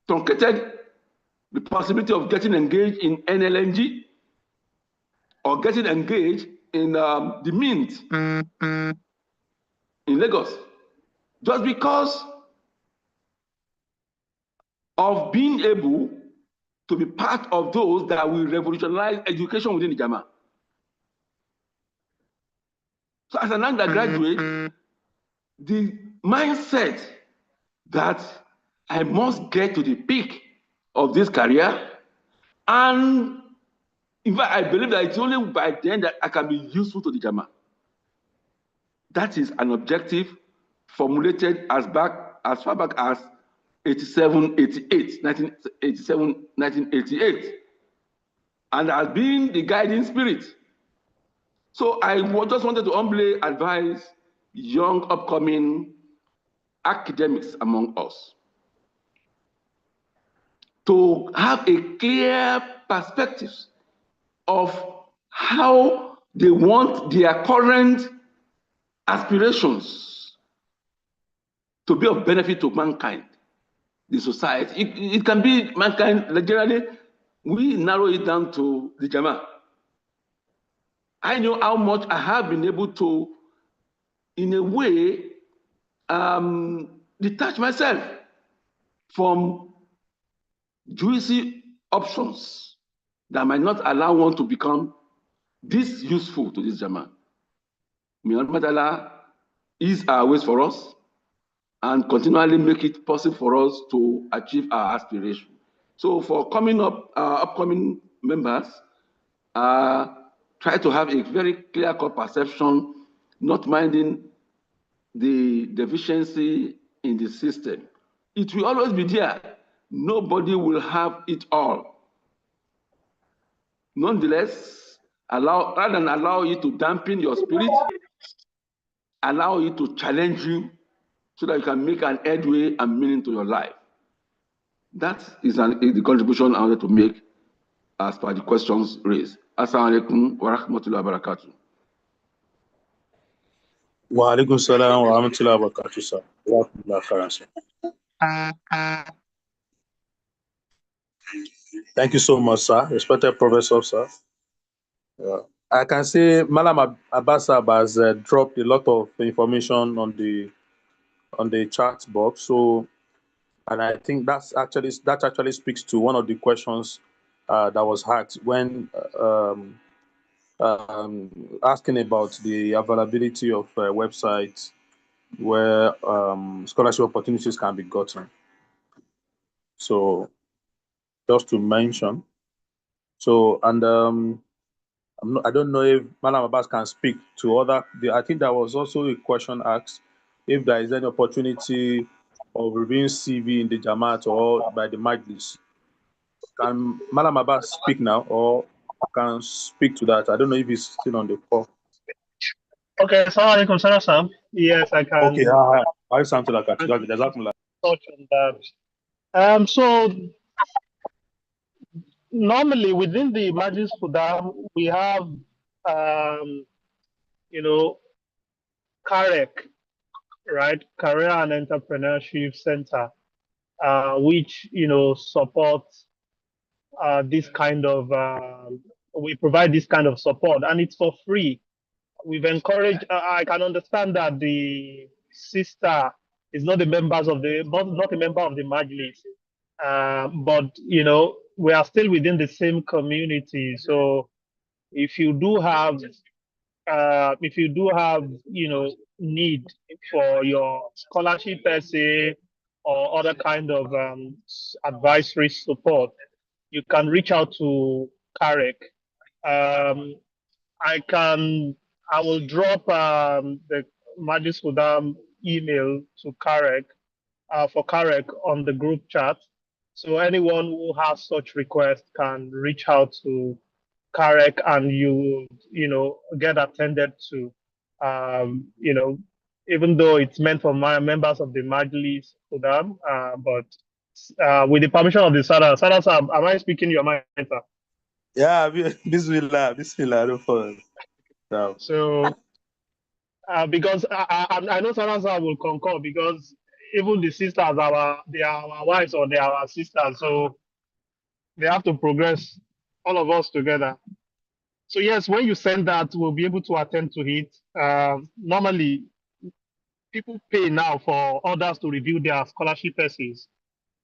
the possibility of getting engaged in NLNG or getting engaged in the mint in Lagos, just because of being able to be part of those that will revolutionize education within the Jama. So as an undergraduate, the mindset that I must get to the peak of this career, and in fact, I believe that it's only by then that I can be useful to the Jama. That is an objective formulated as far back as 1988, and has been the guiding spirit. So I just wanted to humbly advise young upcoming academics among us to have a clear perspective of how they want their current aspirations to be of benefit to mankind, the society. It can be mankind. Generally, we narrow it down to the Jama. I know how much I have been able to, in a way, detach myself from juicy options that might not allow one to become this useful to this Jama. May Allah ease our ways for us and continually make it possible for us to achieve our aspiration. So for upcoming members, try to have a very clear-cut perception, not minding the deficiency in the system. It will always be there. Nobody will have it all. Nonetheless, rather than allow you to dampen your spirit, allow you to challenge you so that you can make an headway and meaning to your life. That is the contribution I wanted to make as per the questions raised. Assalamu alaikum wa rahmatullahi wa barakatuh. Wa alaikum salam wa rahmatullahi wa barakatuh, sir. Thank you so much, sir. Respected Professor, sir. I can say Malam Abbasab has dropped a lot of information on the chat box. So, and I think that actually speaks to one of the questions that was asked when asking about the availability of websites where scholarship opportunities can be gotten. So, just to mention. So, and I don't know if Malam Abbas can speak to other. I think there was also a question asked if there is any opportunity of reviewing CV in the Jamaat or by the Majlis. Can Malam Abbas speak now or can speak to that? I don't know if he's still on the call. Okay, Assalamu alaikum, Sam. Yes, I can. Okay, I sound like that. Touch on that. So normally within the Majlis Fudam, we have, CAREC, right? Career and Entrepreneurship Center, which, supports this kind of, we provide this kind of support, and it's for free. We've encouraged, I can understand that the sister is not a member of the Majlis, but we are still within the same community. So if you do have need for your scholarship essay or other kind of advisory support, you can reach out to CAREC. I will drop the Majlis Fudam email to CAREC for CAREC on the group chat. So anyone who has such request can reach out to CAREC and you get attended to. Even though it's meant for members of the Majlis Fudam, but with the permission of the Sada, am I speaking your mind, sir? Yeah, Bismillah, no problem. So, because I know Sada will concur because even the sisters they are our wives or they are our sisters, so they have to progress all of us together. So yes, when you send that, we'll be able to attend to it. Normally, people pay now for others to review their scholarship essays.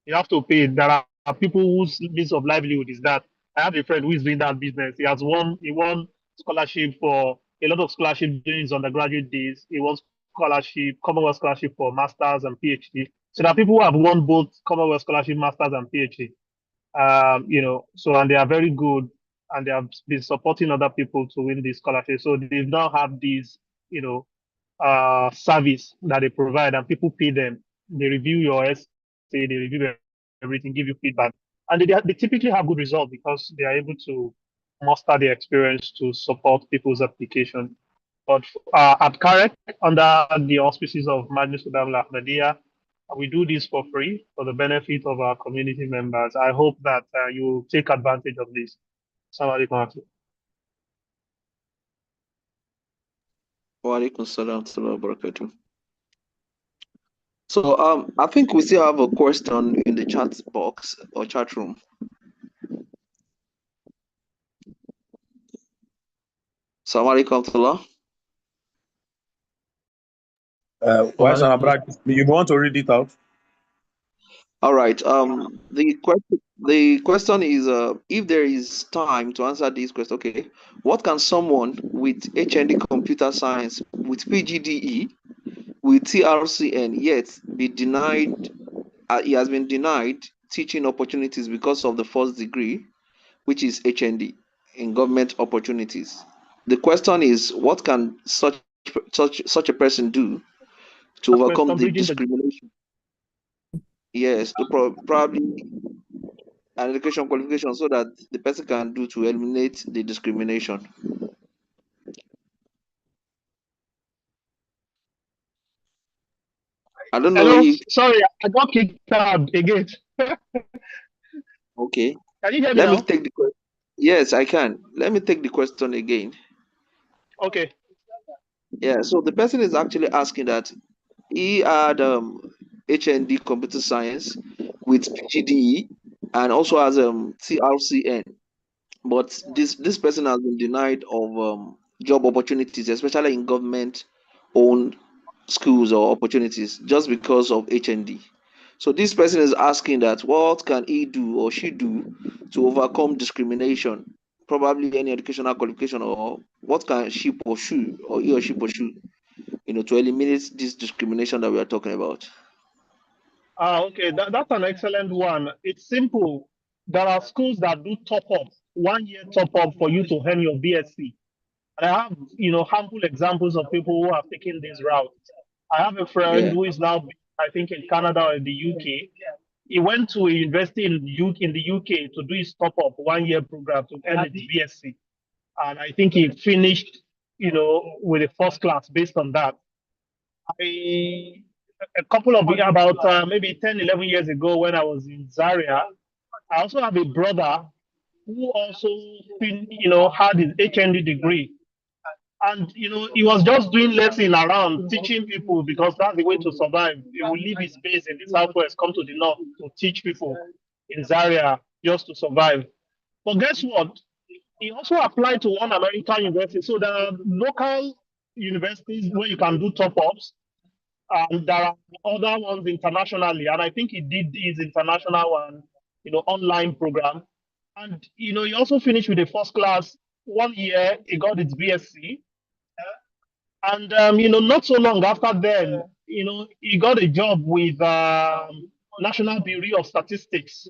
You have to pay. There are people whose means of livelihood is that. I have a friend who is doing that business. He won scholarship for a lot of scholarship during his undergraduate days. He won scholarship, Commonwealth scholarship for masters and PhD. So there are people who have won both Commonwealth scholarship, masters and PhD. So and they are very good and they have been supporting other people to win this scholarship. So they now have this, service that they provide and people pay them. They review your essay, they review everything, give you feedback. And they typically have good results because they are able to muster the experience to support people's application. But at CAREC, under the auspices of Majlis Fudam Ahmadiyya, we do this for free for the benefit of our community members. I hope that you take advantage of this. Assalamu alaikum. Wa alaikum salam wa barakatuh. So I think we still have a question in the chat box or chat room. Assalamu alaikum. You want to read it out? All right. The question is if there is time to answer this question. Okay, what can someone with HND computer science with PGDE with TRCN yet be denied? He has been denied teaching opportunities because of the first degree, which is HND in government opportunities. The question is, what can such a person do to overcome the discrimination? Yes, to probably an education qualification so that the person can do to eliminate the discrimination. I don't know if... Sorry, I got kicked out again. Okay. Can you hear me Let now? me take the question. Yes, I can. Let me take the question again. Okay. Yeah, so the person is actually asking that he had HND computer science with PGDE and also has TRCN, but this person has been denied of job opportunities, especially in government owned schools or opportunities, just because of HND. So this person is asking that what can he do or she do to overcome discrimination, probably any educational qualification, or what can she pursue or he or she pursue, to eliminate this discrimination that we are talking about. Okay, that's an excellent one. It's simple. There are schools that do top up, 1 year top up for you to earn your BSc. And I have, harmful examples of people who have taken this route. I have a friend Yeah. who is now, I think, in Canada or in the UK. He went to a university in the UK to do his top up 1 year program to earn his BSc. And I think he finished, with a first class based on that. A couple of about maybe 10, 11 years ago when I was in Zaria, I also have a brother who also had his HND degree. And he was just doing lesson around teaching people because that's the way to survive. He will leave his base in the southwest, come to the north to teach people in Zaria just to survive. But guess what? He also applied to one American university. So there are local universities where you can do top ups, and there are other ones internationally. And I think he did his international one, online program. And he also finished with a first class 1 year. He got his BSc. And not so long after then, he got a job with National Bureau of Statistics.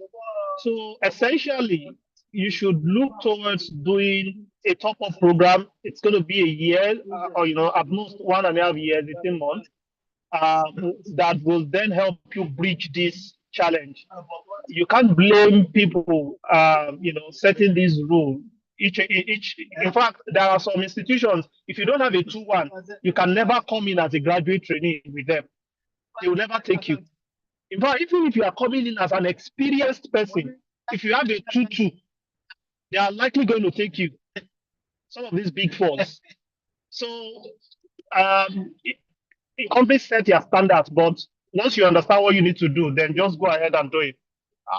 So essentially, you should look towards doing a top-up program. It's going to be a year, or at most 1.5 years, 18 months. That will then help you breach this challenge. You can't blame people, setting this rule. In fact, there are some institutions, if you don't have a 2-1, you can never come in as a graduate trainee with them. They will never take you. In fact, even if you are coming in as an experienced person, if you have a 2-2, they are likely going to take you. Some of these big fours. So, companies set your standards, but once you understand what you need to do, then just go ahead and do it.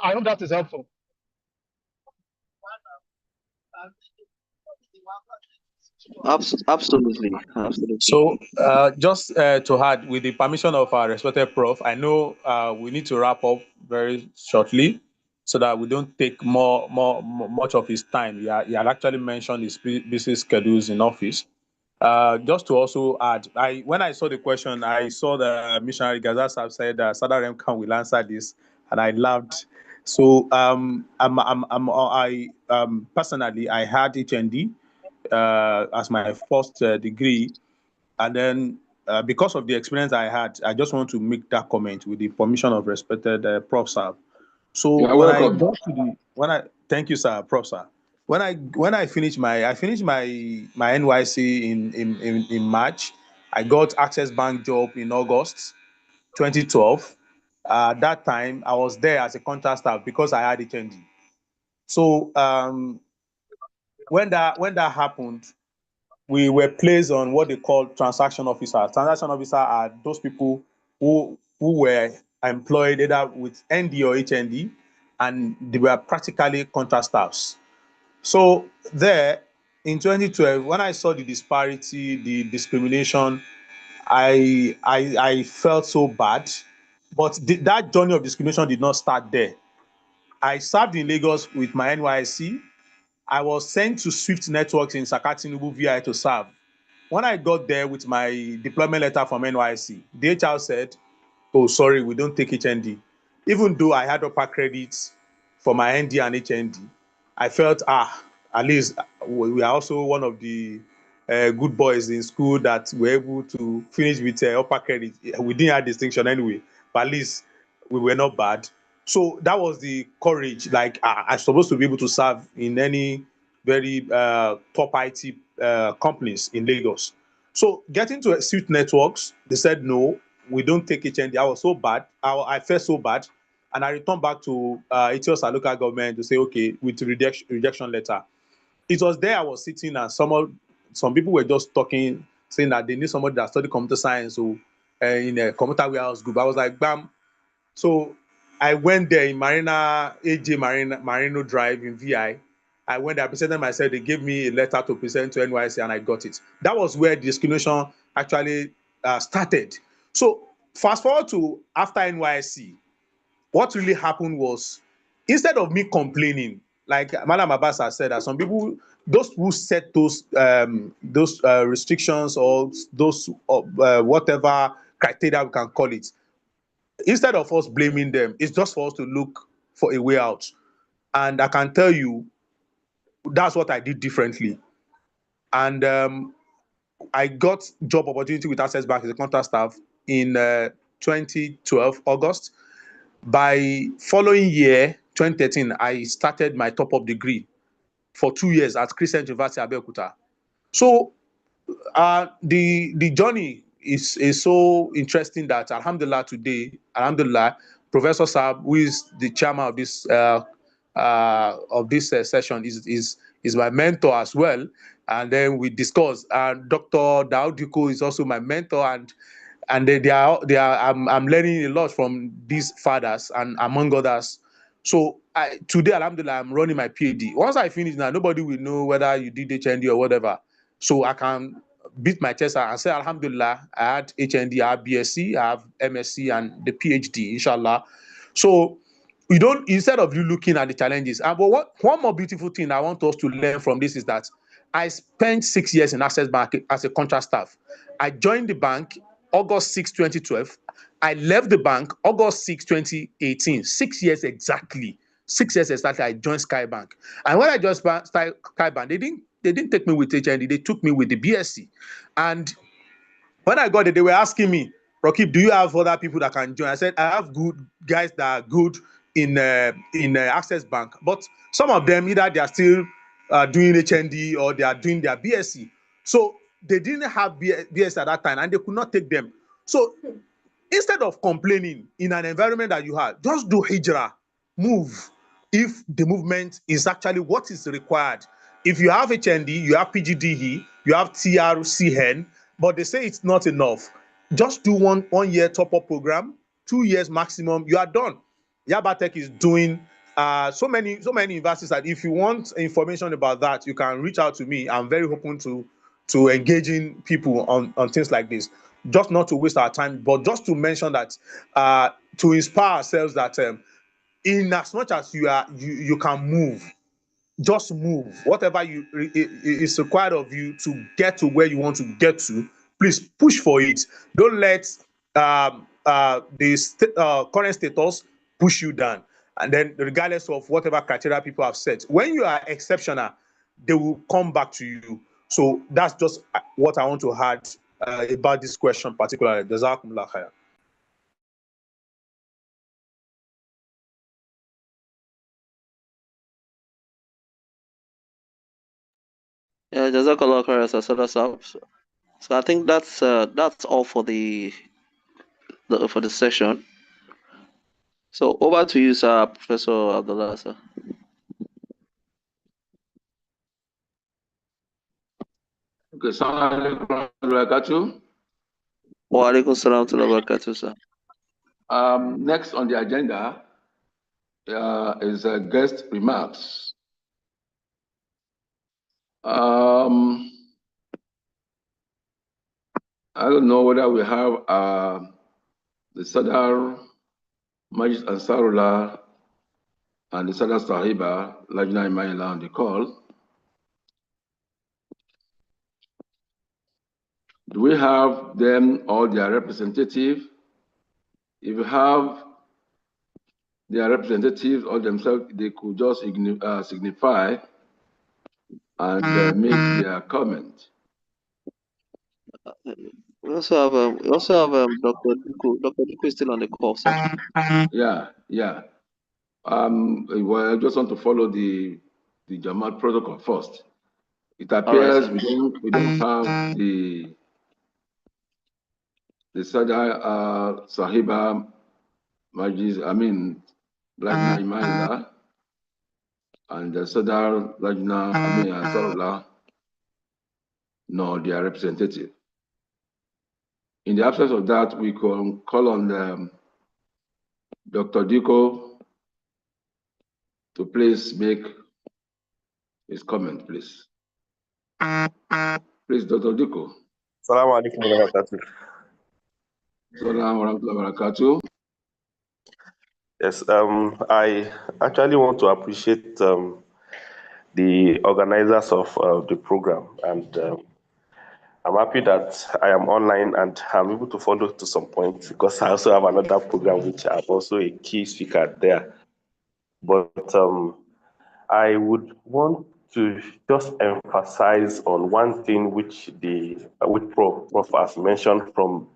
I hope that is helpful. Absolutely. So, just to add, with the permission of our respected prof, I know we need to wrap up very shortly so that we don't take much of his time. He had actually mentioned his busy schedules in office. Just to also add, when I saw the question, I saw the missionary Gazas have said Sadar MKAN will answer this, and I laughed. So, personally, I had HND as my first degree, and then because of the experience I had, I just want to make that comment with the permission of respected Prof. Sir. So You're when I welcome. got to thank you, sir, Prof. Sir. When I finished my NYC in March. I got Access Bank job in August 2012. That time I was there as a contract staff because I had HND. So when that happened, we were placed on what they call transaction officers. Transaction officers are those people who were employed either with ND or HND, and they were practically contract staffs. So there, in 2012, when I saw the disparity, the discrimination, I felt so bad. But that journey of discrimination did not start there. I served in Lagos with my NYC. I was sent to Swift Networks in Sakatinubu VI to serve. When I got there with my deployment letter from NYC, the HR said, "Oh, sorry, we don't take HND." Even though I had upper credits for my ND and HND, I felt, at least we are also one of the good boys in school that were able to finish with upper credit. We didn't have distinction anyway, but at least we were not bad. So that was the courage. Like, I'm supposed to be able to serve in any very top IT companies in Lagos. So getting to Suite Networks, they said no, we don't take HND. I was so bad. I felt so bad. And I returned back to Etios and local government to say, okay, with rejection letter. It was there I was sitting and some people were just talking saying that they need somebody that studied computer science or in a computer warehouse group. I was like, bam. So I went there in Marino Drive in VI. I went there, I presented myself. They gave me a letter to present to NYC, and I got it. That was where the discrimination actually started. So fast forward to after NYC, what really happened was, instead of me complaining, like Madam Abbas has said, that some people, those who set those restrictions or those whatever criteria we can call it, instead of us blaming them, it's just for us to look for a way out. And I can tell you, that's what I did differently. And I got job opportunity with Access Bank as a contract staff in 2012, August. By following year, 2013, I started my top-up degree for 2 years at Christian University, Abeokuta. So the journey is so interesting that Alhamdulillah today, Alhamdulillah, Professor Saab, who is the chairman of this session, is my mentor as well. And then we discuss. And Dr. Daudiko is also my mentor, and I'm learning a lot from these fathers and among others. So today, Alhamdulillah, I'm running my PhD. Once I finish now, nobody will know whether you did HND or whatever. So I can beat my chest and say, Alhamdulillah, I had HND, I have BSc, I have MSc, and the PhD, inshallah. So you don't, instead of you looking at the challenges, but one more beautiful thing I want us to learn from this is that I spent 6 years in Access Bank as a contract staff. I joined the bank August 6, 2012. I left the bank August 6, 2018. 6 years exactly. 6 years exactly, I joined Skybank. And when I joined Skybank, they didn't take me with HND, they took me with the BSc. And when I got it, they were asking me, Rakib, do you have other people that can join? I said, I have good guys that are good in Access Bank, but some of them, either they are still doing HND or they are doing their BSc. So they didn't have BSc at that time, and they could not take them. So instead of complaining in an environment that you have, just do hijrah, move. If the movement is actually what is required. If you have HND, you have PGDE, you have TRCN, but they say it's not enough. Just do one year top-up program, 2 years maximum, you are done. Yabatech is doing so many universities that if you want information about that, you can reach out to me. I'm very open to engaging people on things like this. Just not to waste our time, but just to mention that to inspire ourselves that in as much as you can move, just move. Whatever is required of you to get to where you want to get to, please push for it. Don't let the current status push you down. And then regardless of whatever criteria people have set, when you are exceptional, they will come back to you. So that's just what I want to add about this question particularly. Jazakumullah khair. Yeah, Jazakallah khair, so I think that's all for the session. So over to you, sir, Professor Abdullah, sir. Okay, assalamu alaikum. Wa alaikum salam wa barakatuh, sir. Next on the agenda is guest remarks. I don't know whether we have the Sadar Majid Ansarullah and the Sadar Sahiba Lajna Imaila on the call. Do we have them or their representative? If you have their representatives or themselves, they could just signify and make their comment. We also have Dr. Duku. Dr. Duku is still on the call, sir. Yeah. Well, I just want to follow the Jamaat protocol first. It appears we don't have the Sada Sahiba Majid, Lajna Imaila and the Sadar Lajna Ansarullah, nor their representative. In the absence of that, we can call on Dr. Diko to please make his comment, please. Please, Dr. Diko. Assalamu alaikum wa barakatuh. Assalamu alaikum wa barakatuh. Yes, I actually want to appreciate the organizers of the program, and I'm happy that I am online and I'm able to follow to some point, because I also have another program which I'm also a key speaker there. But I would want to just emphasize on one thing which Prof has mentioned from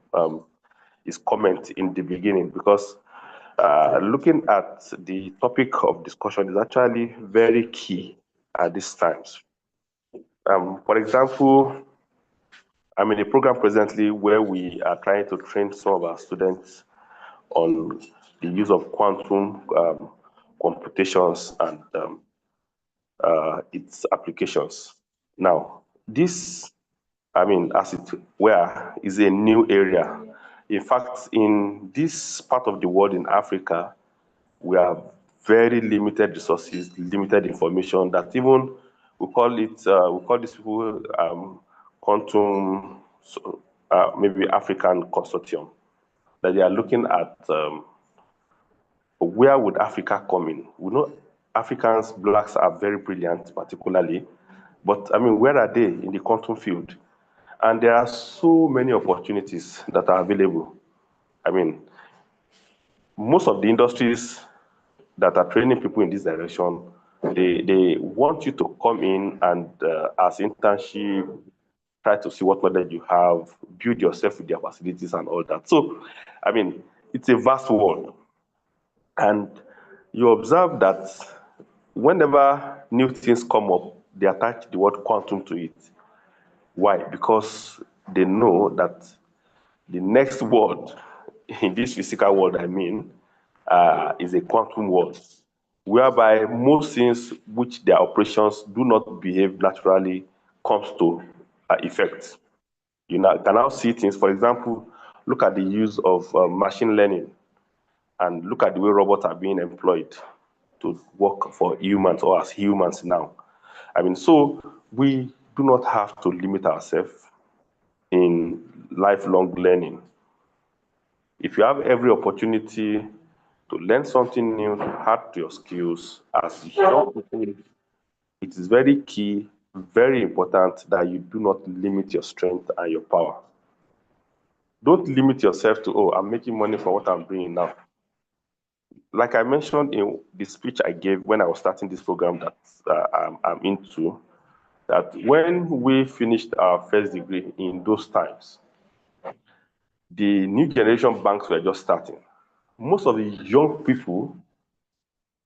his comment in the beginning, because looking at the topic of discussion is actually very key at these times. For example, I'm in a program presently where we are trying to train some of our students on the use of quantum computations and its applications. Now, this, as it were, is a new area. In fact, in this part of the world, in Africa, we have very limited resources, limited information, that even we call these people quantum, maybe African consortium, that they are looking at where would Africa come in. We know Africans, blacks are very brilliant, particularly, but where are they in the quantum field? And there are so many opportunities that are available. Most of the industries that are training people in this direction, they want you to come in and as internship, try to see what knowledge you have, build yourself with their facilities and all that. So, it's a vast world. And you observe that whenever new things come up, they attach the word quantum to it. Why? Because they know that the next world, in this physical world is a quantum world, whereby most things which their operations do not behave naturally comes to effect. You can now see things, for example, look at the use of machine learning, and look at the way robots are being employed to work for humans or as humans now. So we do not have to limit ourselves in lifelong learning. If you have every opportunity to learn something new, to add to your skills as young people, it is very key, very important that you do not limit your strength and your power. Don't limit yourself to, oh, I'm making money for what I'm doing now. Like I mentioned in the speech I gave when I was starting this program that I'm into, that when we finished our first degree in those times, the new generation banks were just starting. Most of the young people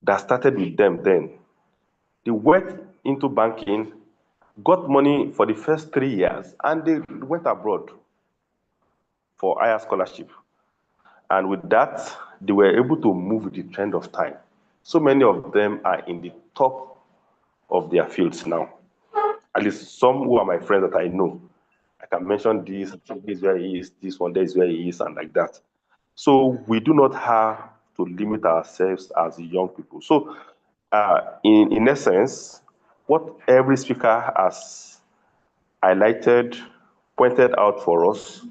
that started with them then, they went into banking, got money for the first 3 years, and they went abroad for higher scholarship. And with that, they were able to move with the trend of time. So many of them are in the top of their fields now. At least some who are my friends that I know. I can mention this is where he is, this one there is where he is, and like that. So we do not have to limit ourselves as young people. So in essence, what every speaker has highlighted, pointed out for us,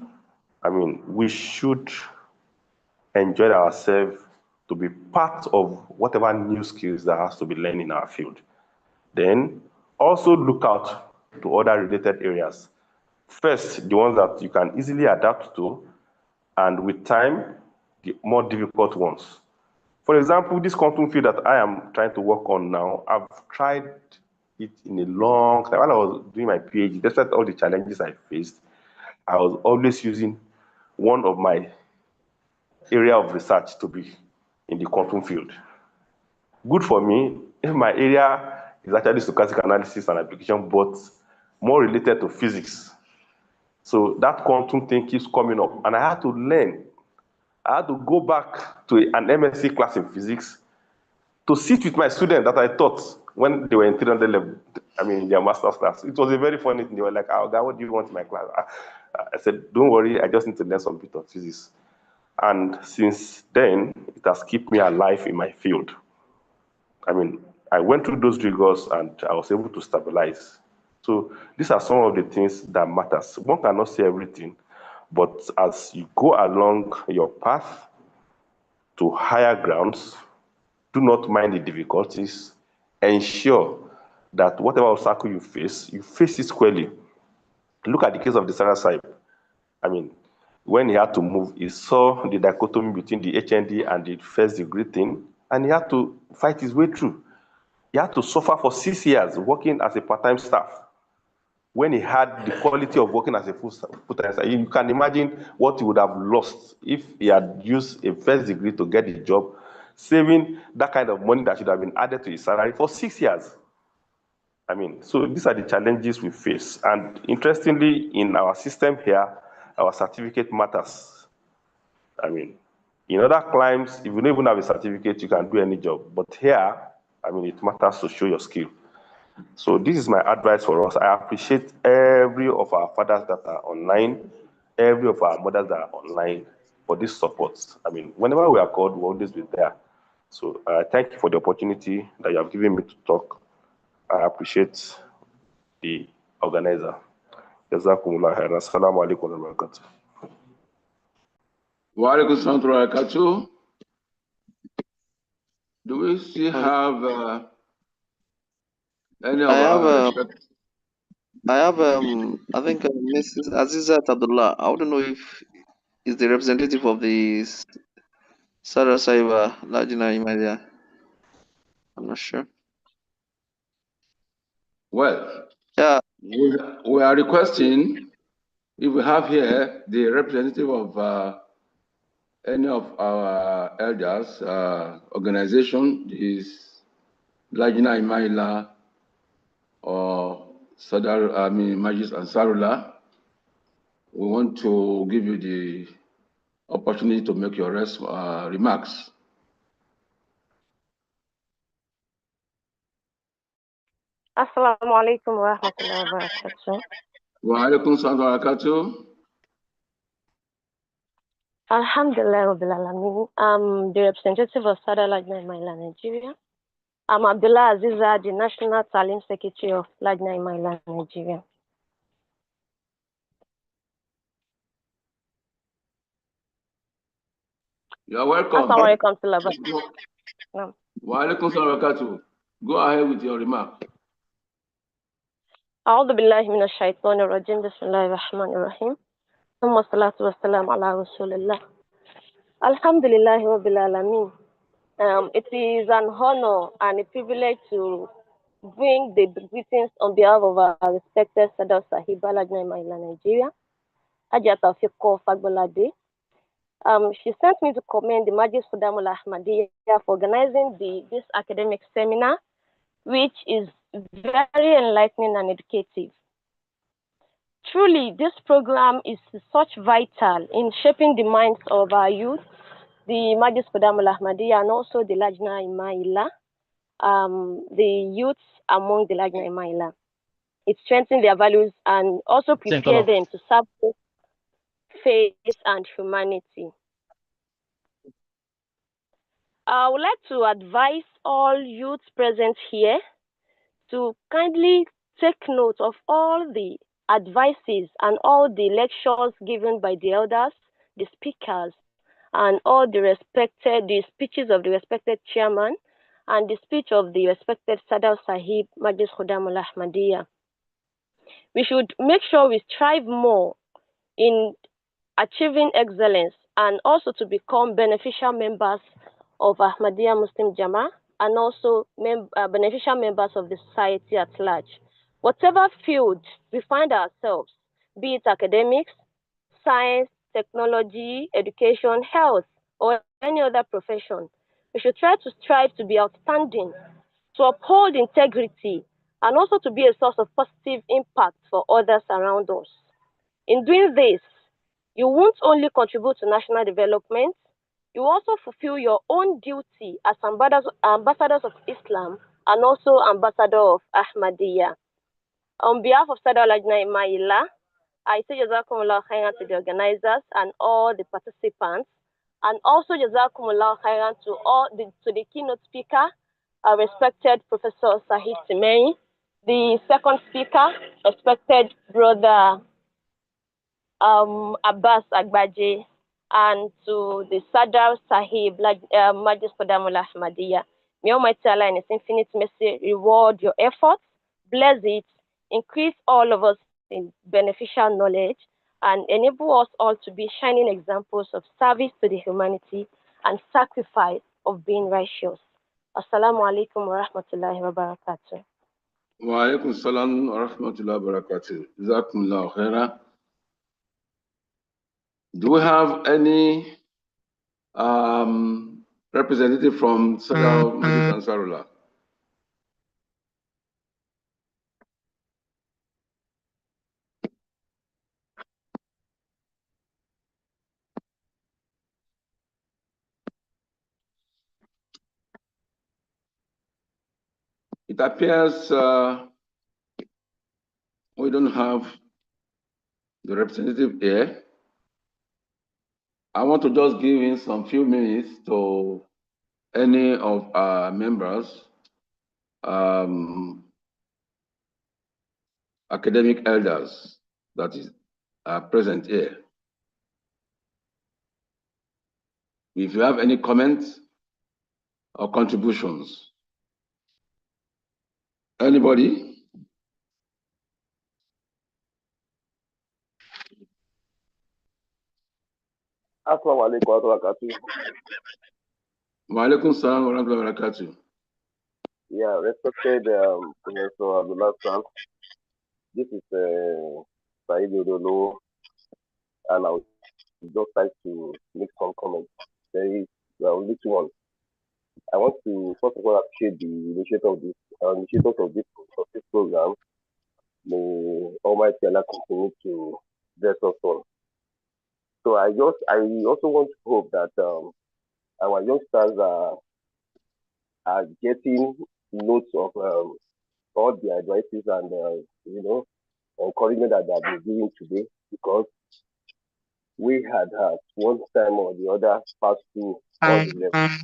we should enjoy ourselves to be part of whatever new skills that has to be learned in our field. Then also look out to other related areas. First, the ones that you can easily adapt to, and with time, the more difficult ones. For example, this quantum field that I am trying to work on now, I've tried it in a long time. While I was doing my PhD, despite all the challenges I faced, I was always using one of my area of research to be in the quantum field. Good for me. My area is actually stochastic analysis and application, but more related to physics. So that quantum thing keeps coming up, and I had to learn. I had to go back to an MSc class in physics to sit with my students that I taught when they were in 300 level, in their master's class. It was a very funny thing. They were like, "Oh, God, what do you want in my class?" I said, don't worry, I just need to learn some bit of physics. And since then, it has kept me alive in my field. I mean, I went through those rigors and I was able to stabilize. So these are some of the things that matters. One cannot say everything, but as you go along your path to higher grounds, do not mind the difficulties. Ensure that whatever obstacle you face it squarely. Look at the case of the Sarah Sahib. I mean, when he had to move, he saw the dichotomy between the HND and the first degree thing, and he had to fight his way through. He had to suffer for 6 years working as a part-time staff. When he had the quality of working as a full-time staff, you can imagine what he would have lost if he had used a first degree to get the job, saving that kind of money that should have been added to his salary for 6 years. I mean, so these are the challenges we face. And interestingly, in our system here, our certificate matters. I mean, in other climes, if you don't even have a certificate, you can do any job. But here, I mean, it matters to show your skill. So this is my advice for us. I appreciate every of our fathers that are online, every of our mothers that are online for this support. I mean, whenever we are called, we'll always be there. So thank you for the opportunity that you have given me to talk. I appreciate the organizer. Jazakumullah khairan. Assalamu alaikum wa barakatuh. Wa alaikum salam wa barakatuh. Do we still have any of I have I think Mrs. Azizat Abdullah. I don't know if is the representative of the Sarah Saiba Lajina Imadia. I'm not sure. Well, yeah, we are requesting if we have here the representative of any of our elders organization, is Lajina Imaila or Sadar, Majis Ansarullah. We want to give you the opportunity to make your remarks. Assalamu alaikum wa rahmatullahi wa barakatuh. Wa alaikum salam wa barakatuh. Alhamdulillah Rabbil Alameen. I'm the representative of Sada Lajna Imaila, Nigeria. I'm Abdullah Aziza, the National Talim Secretary of Lajna Imaila, Nigeria. You're welcome. Assalamu alaikum to Lava. No. Wa alaikum salam wa barakatuh. Go ahead with your remark. أعوذ بالله من الشيطان الرجيم بسم الله الرحمن الرحيم ثم الصلاة والسلام على رسول الله الحمد لله رب العالمين. It is an honor and a privilege to bring the greetings on behalf of our respected Sadar Sahiba Lajna Imaila, Nigeria, Ajata Fiko Fagbolade. She sent me to commend the Majlis Fudamul Ahmadiyya for organizing this academic seminar, which is very enlightening and educative. Truly, this program is such vital in shaping the minds of our youth, the Majlis Fudamul Ahmadiyya, and also the Lajna Imaila, the youths among the Lajna Imaila. It strengthens their values and also prepares them to serve faith and humanity. I would like to advise all youths present here to kindly take note of all the advices and all the lectures given by the elders, the speakers, and all the speeches of the respected chairman and the speech of the respected Sadar Sahib Majlis Khudamul Ahmadiyya. We should make sure we strive more in achieving excellence and also to become beneficial members of Ahmadiyya Muslim Jama and also beneficial members of the society at large. Whatever field we find ourselves, be it academics, science, technology, education, health, or any other profession, we should try to strive to be outstanding, to uphold integrity, and also to be a source of positive impact for others around us. In doing this, you won't only contribute to national development, you also fulfill your own duty as ambassadors of Islam and also ambassador of Ahmadiyya. On behalf of Sadar Lajna Imaila, I say Jazakumullah khairan to the organizers and all the participants, and also Jazakumullah khairan to the keynote speaker, respected Professor Sahid Timei, the second speaker, respected Brother Abbas Agbaje, and to the Sadar Sahib, Majlis Qadamul Ahmadiyya. May Almighty Allah in His infinite mercy reward your efforts, bless it, increase all of us in beneficial knowledge, and enable us all to be shining examples of service to the humanity and sacrifice of being righteous. Assalamu alaikum wa rahmatullahi wa barakatuh. Wa alaikum salam wa rahmatullahi wa barakatuh. Jazakumullah khairan. Do we have any representative from Sadar Majlis Ansarullah? It appears we don't have the representative here. I want to just give in some few minutes to any of our members, academic elders that are present here. If you have any comments or contributions, anybody? Assalamu alaikum wa rahmatullahi Wa alaikum salam wa rahmatullahi wa barakatuh. Yeah, respected Professor Abdullah Sam. This is Said Odolo, and I would just like to make some comments. Very little one. I want to first of all appreciate the initiators of this program. May Almighty Allah continue to bless us all. So I also want to hope that our youngsters are getting notes of all the advices and encouragement that they have been giving today, because we had one time or the other passed through all the levels.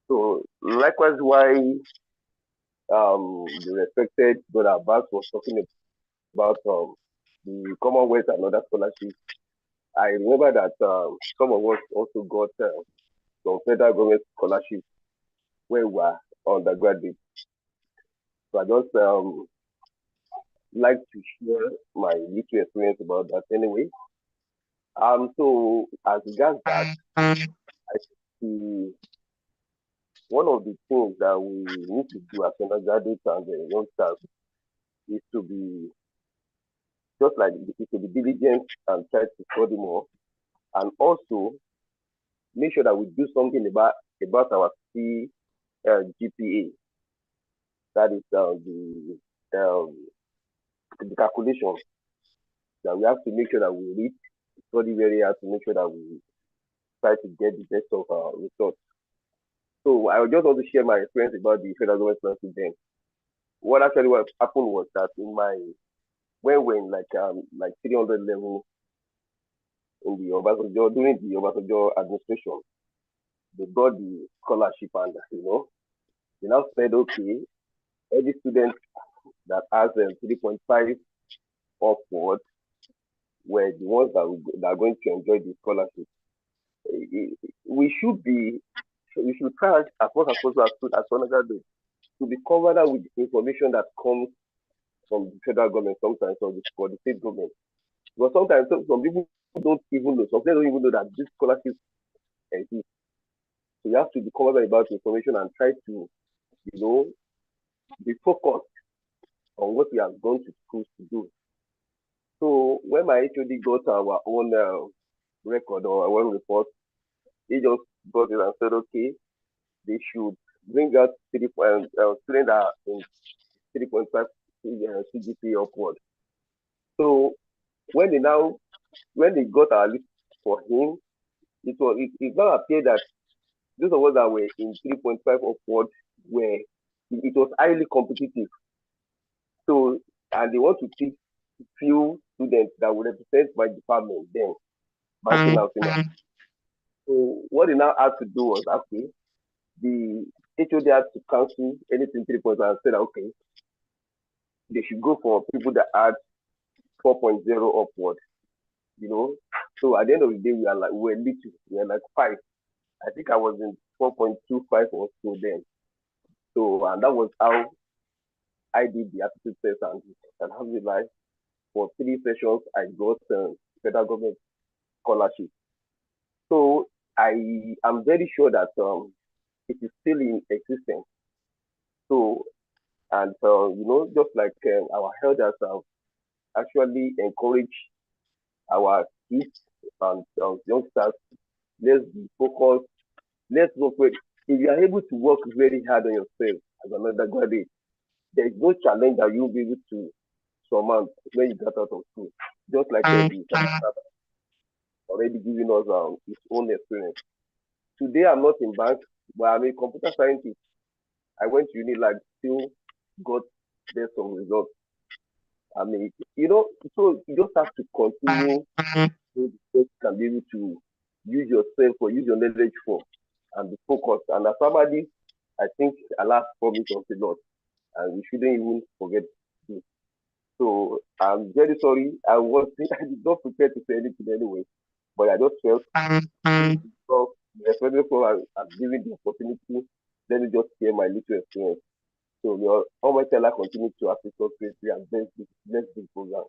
So likewise, why the respected Brother Abbas was talking about the Commonwealth and other scholarships, I remember that some of us also got some federal government scholarships when we were undergraduate. So I just like to share my little experience about that anyway. So as regards that, I see one of the things that we need to do as undergraduates and youngsters is to be diligent and try to study more, and also make sure that we do something about our GPA. That is the calculation that we have to make sure that we read, study very hard to make sure that we try to get the best of our results. So I just want to share my experience about the federal government scholarship then. What happened was that when we're in like 300 level in the Obasanjo, during the Obasanjo administration, they got the scholarship, and they now said, okay, every student that has 3.5 upward were the ones that are going to enjoy the scholarship. We should try as much as possible as undergraduates to be covered with information that comes from the federal government sometimes, or the state government. But sometimes some people don't even know. Some people don't even know that this scholarship exists. So you have to be covered about information and try to, be focused on what we have gone to school to do. So when my HOD got our own record or our own report, he just got it and said, okay, they should bring out students that are in 3.5 CGPA upward. So when they got our list for him, it now appeared that those of us that were in 3.5 upward it was highly competitive. So, and they want to pick few students that would represent my department then, banking and finance. So what they now had to do was, okay, the HOD had to cancel anything 3 points and said, okay, they should go for people that had 4.0 upward, you know. So at the end of the day, we were little, we were like 5. I think I was in 4.25 or so then. So, and that was how I did the aptitude test, and alhamdulillah, for 3 sessions, I got federal government scholarship. So I am very sure that it is still in existence. So, and you know, just like our elders have actually encouraged our kids and youngsters, let's be focused, let's work with. If you are able to work very hard on yourself as an undergraduate, there is no challenge that you'll be able to surmount when you get out of school. Just like the already giving us his own experience. Today I'm not in bank, but I'm a computer scientist. I went to uni, like, still got there some results. I mean, you know, so you just have to continue so you can be able to use yourself or use your knowledge for and be focused. And as somebody, I think Allah promised us a lot, and we shouldn't even forget this. So I'm very sorry. I did not prepare to say anything anyway, but I just felt so especially for I've given the opportunity, let me just share my little experience. So your Almighty Allah continue to assist us greatly and bless this program.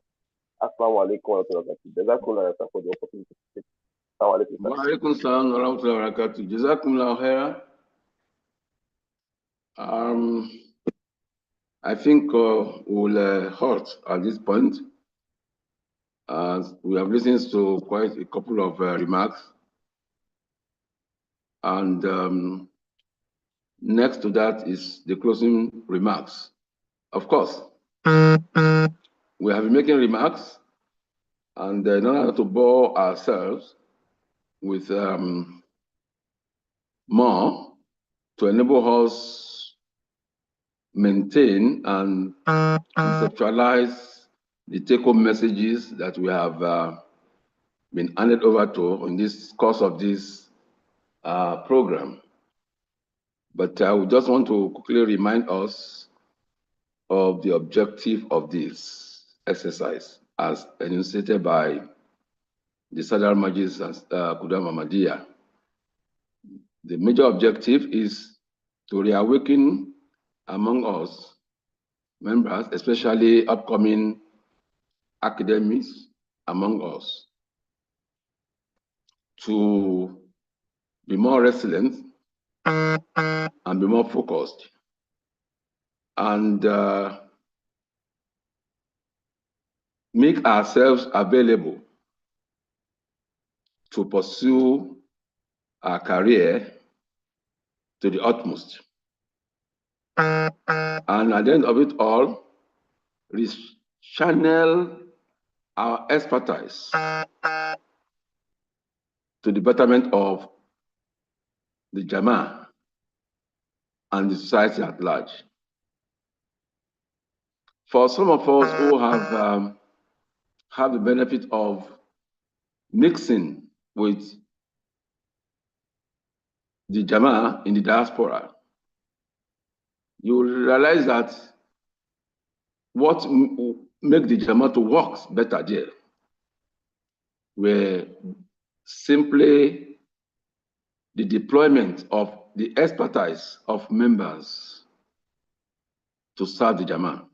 Assalamu alaikum wa rahmatullahi wa barakatuh. Jazakumullah for the opportunity to speak. Assalamu alaikum. Wa alaikum salam wa rahmatullahi wa barakatuh. Jazakumullah khairan. I think we'll halt at this point. We have listened to quite a couple of remarks. And next to that is the closing remarks. Of course, we have been making remarks, and in order to bore ourselves with more, to enable us maintain and conceptualize the take-home messages that we have been handed over to in this course of this program. But I would just want to quickly remind us of the objective of this exercise as enunciated by the Sadar Majlis and Kudam Ahmadiyya. The major objective is to reawaken among us members, especially upcoming academics among us, to be more resilient and be more focused, and make ourselves available to pursue our career to the utmost. And at the end of it all, channel our expertise to the betterment of the Jama'ah and the society at large. For some of us who have the benefit of mixing with the Jama'ah in the diaspora, you will realize that what make the Jama'ah to work better there were simply the deployment of the expertise of members to serve the Jama'ah.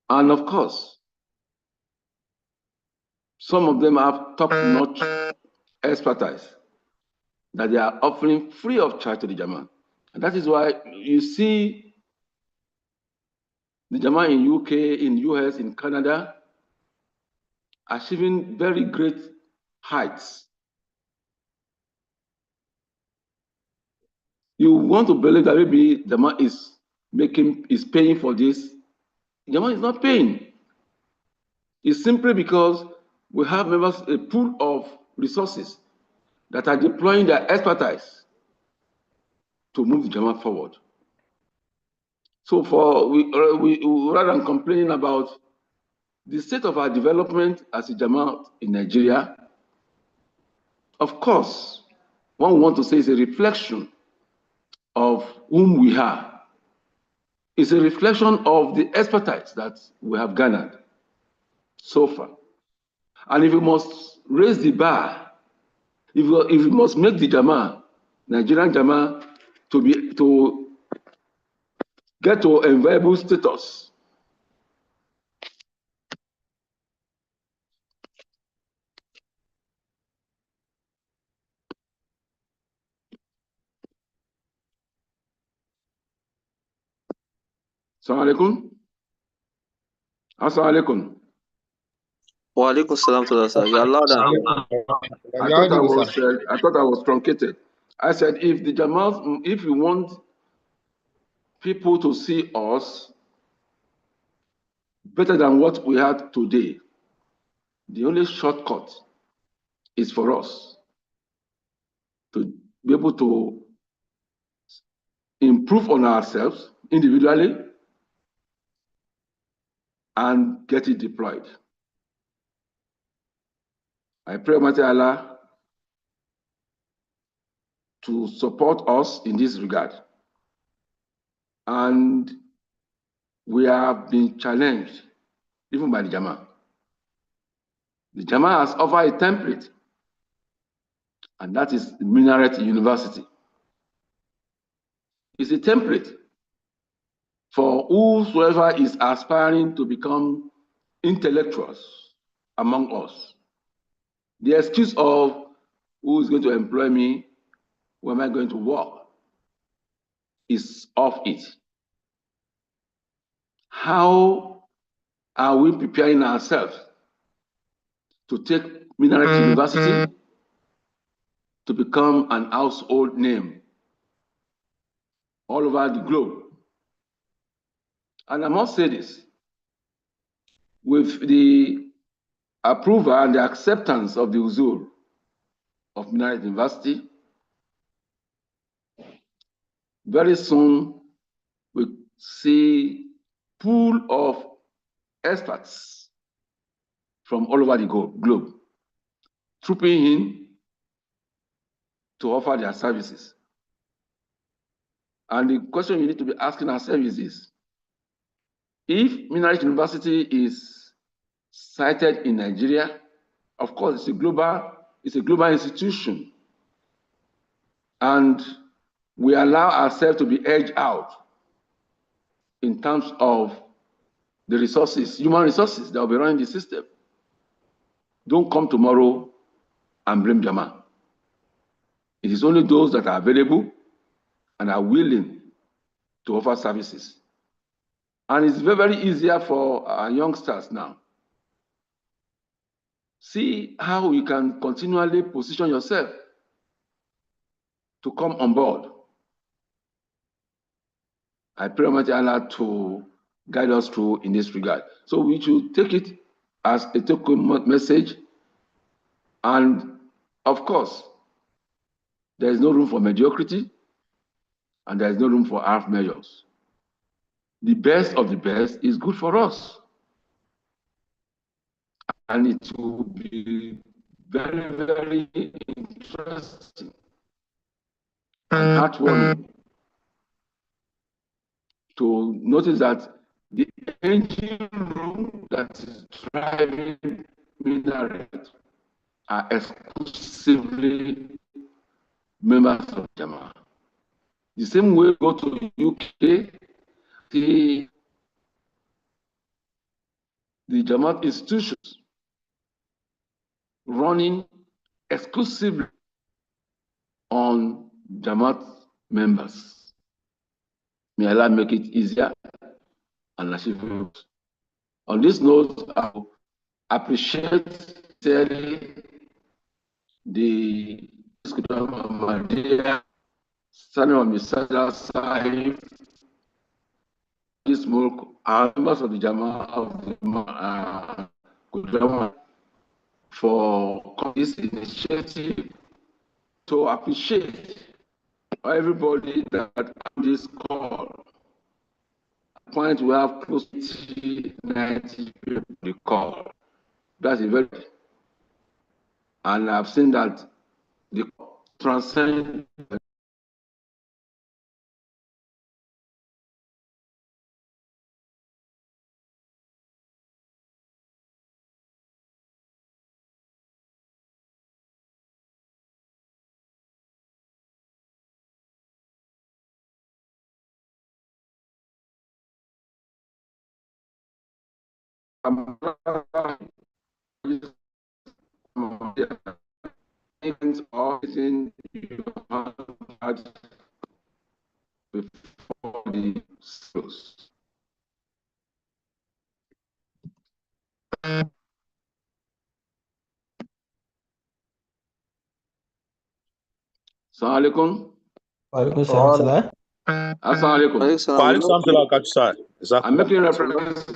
And of course, some of them have top-notch expertise that they are offering free of charge to the Jama'ah. And that is why you see the Jama'ah in UK, in US, in Canada, achieving very great heights. You want to believe that maybe Jama'ah is paying for this. Jama'ah is not paying. It's simply because we have members, a pool of resources that are deploying their expertise to move the Jama'ah forward. So for we rather than complaining about the state of our development as a Jamaat in Nigeria, of course, one we want to say is a reflection of whom we are. It's a reflection of the expertise that we have garnered so far. And if we must raise the bar, if we must make the Jamaat, Nigerian Jamaat, to get to enviable status, Assalamu alaikum. Assalamu alaikum. Wa alaikum salam to that, sir. You're loud and clear. I thought I was truncated. I said, if the Jamaat, if we want people to see us better than what we had today, the only shortcut is for us to be able to improve on ourselves individually and get it deployed. I pray Almighty Allah to support us in this regard. And we have been challenged, even by the Jamaat. The Jamaat has offered a template, and that is the Minaret University. It's a template for whosoever is aspiring to become intellectuals among us. The excuse of who is going to employ me, where am I going to work, is off it. How are we preparing ourselves to take Minaret University to become an household name all over the globe? And I must say this, with the approval and the acceptance of the Uzur of Minaret University, very soon we see pool of experts from all over the globe trooping in to offer their services. And the question we need to be asking ourselves is this: if Minaret University is sited in Nigeria, of course it's a global institution, and we allow ourselves to be edged out in terms of the resources, human resources that will be running the system. Don't come tomorrow and blame Jamaat. It is only those that are available and are willing to offer services. And it's very, very easier for our youngsters now. See how you can continually position yourself to come on board. I pray Almighty Allah to guide us through in this regard. So we should take it as a token message. And of course, there is no room for mediocrity and there is no room for half measures. The best of the best is good for us. And it will be very, very interesting and heartwarming to notice that the engine room that is driving Minaret are exclusively members of Jamaat. The same way we go to UK, the Jamaat institutions running exclusively on Jamaat members. May Allah make it easier and achievable. On this note, I appreciate the son of Mr. Sahib, this Mulk, are members of the Jamaat of the for this initiative, to appreciate everybody that on this call point we have close to 90 people on the call. That's a very, and I've seen that the transcend. Or anything you had before the close. Assalamu alaikum. Walaikum salam, sir. Assalamu alaikum. I'm making reference to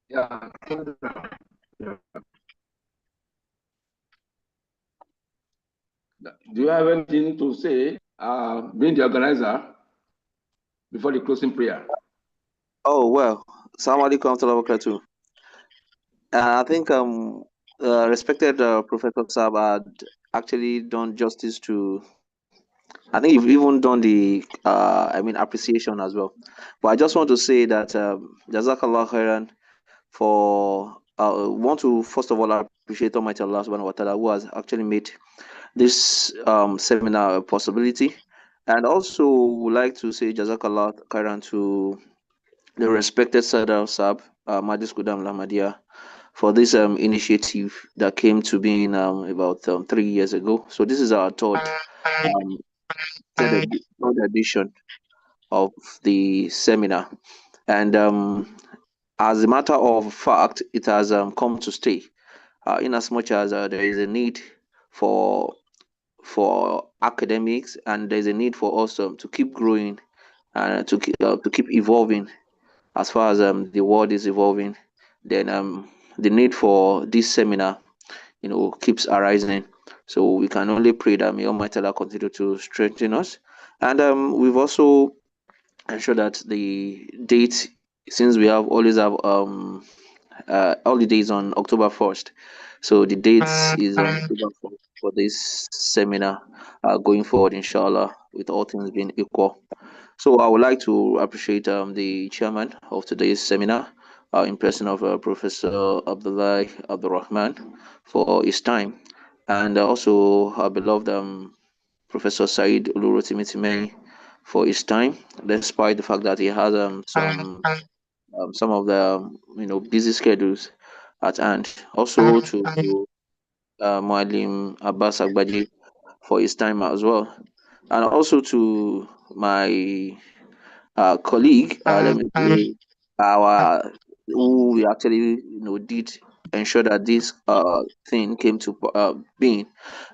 yeah. Do you have anything to say, being the organizer, before the closing prayer? Oh, well, Assalamu alaikum wa rahmatullahi wa barakatuh. I think respected Professor Saab had actually done justice to, I think you've even done the appreciation as well. But I just want to say that Jazakallah khairan for want to first of all appreciate Almighty Allah subhanahu wa ta'ala who has actually made this seminar a possibility. And also would like to say Jazakallah khairan to the respected Sadar Saab, Majlis Kudam Lahmadia, for this initiative that came to be in about 3 years ago. So this is our third edition of the seminar. And as a matter of fact, it has come to stay, in as much as there is a need for academics, and there's a need for us to keep growing and to keep evolving as far as the world is evolving. Then the need for this seminar, keeps arising. So we can only pray that may Almighty Allah continue to strengthen us. And we've also ensured that the date, since we always have holidays on October 1st, so the date is on October 1st for this seminar going forward, inshallah, with all things being equal. So I would like to appreciate the chairman of today's seminar, in person of Professor Abdullah Abdurrahman, for his time, and also our beloved Professor Said Ulurutimitimehi for his time, despite the fact that he has some of the busy schedules at hand. Also to Mualim Abbas Agbaji for his time as well, and also to my colleague, let me say, our who we actually did ensure that this thing came to being,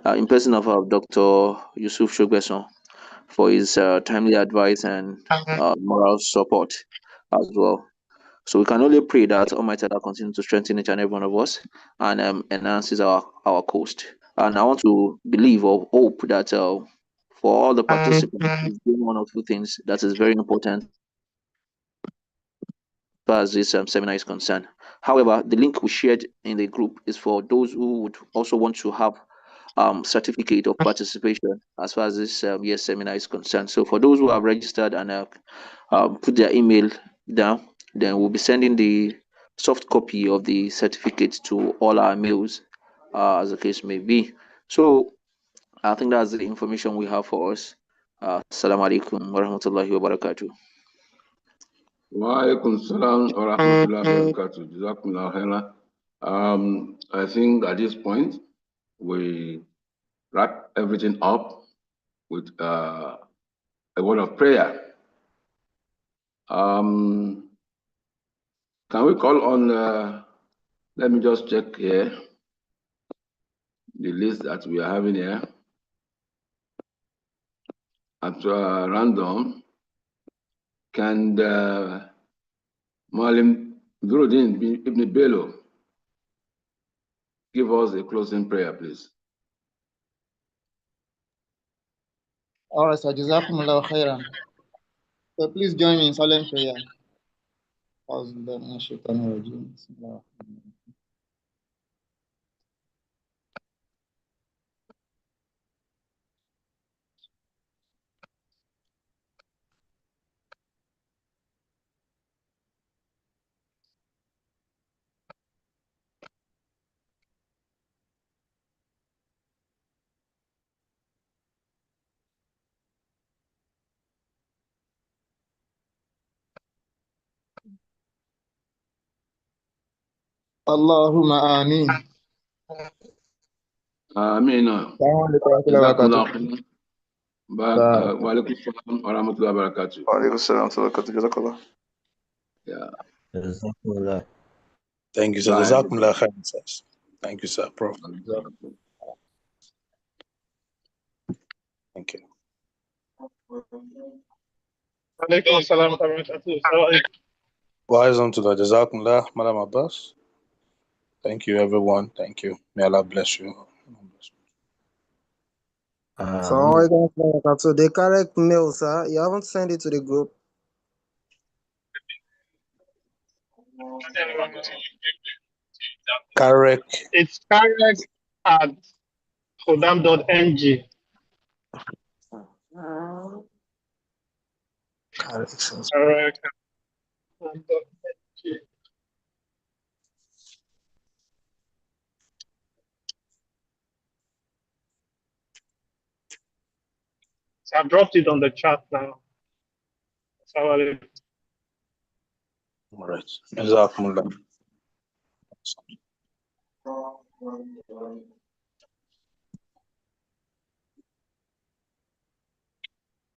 in person of Dr. Yusuf Shogbeson, for his timely advice and moral support as well. So we can only pray that Almighty Allah continue to strengthen each and every one of us and enhances our coast. And I want to believe or hope that for all the participants, is doing one or two things that is very important as far as this seminar is concerned. However, the link we shared in the group is for those who would also want to have certificate of participation as far as this year's seminar is concerned. So for those who have registered and put their email down, then we'll be sending the soft copy of the certificate to all our mails, as the case may be. So I think that's the information we have for us. Assalamu alaikum wa rahmatullahi wa barakatuh. Wa alaikum salam wa rahmatullahi wa barakatuh. Jazakumullah khairan. I think at this point we wrap everything up with a word of prayer. Can we call on, let me just check here, the list that we are having here. At random, can Malim Nuruddin Ibn Bello give us a closing prayer, please? All right, sir. Jazakumullah khairan. So please join me in silent prayer. Allahumma amin. Amin. Jazakumullah khairan. Wa alaikum salam wa rahmatullahi wa barakatuh. Wa alaikum salam wa rahmatullahi Jazakallah. Yeah. Thank you, sir. Jazakumullah khairan, sir. Thank you, sir. Prof. Thank you. Alaikum assalam wa rahmatullahi. Wise unto the Jazakumullah, Madam Abbas. Thank you, everyone. Thank you. May Allah bless you. So the correct mail, sir. You haven't sent it to the group. Correct. It's correct at hodam.ng. Corrections. Correct. So I've dropped it on the chat now. All right. Jazakumullah.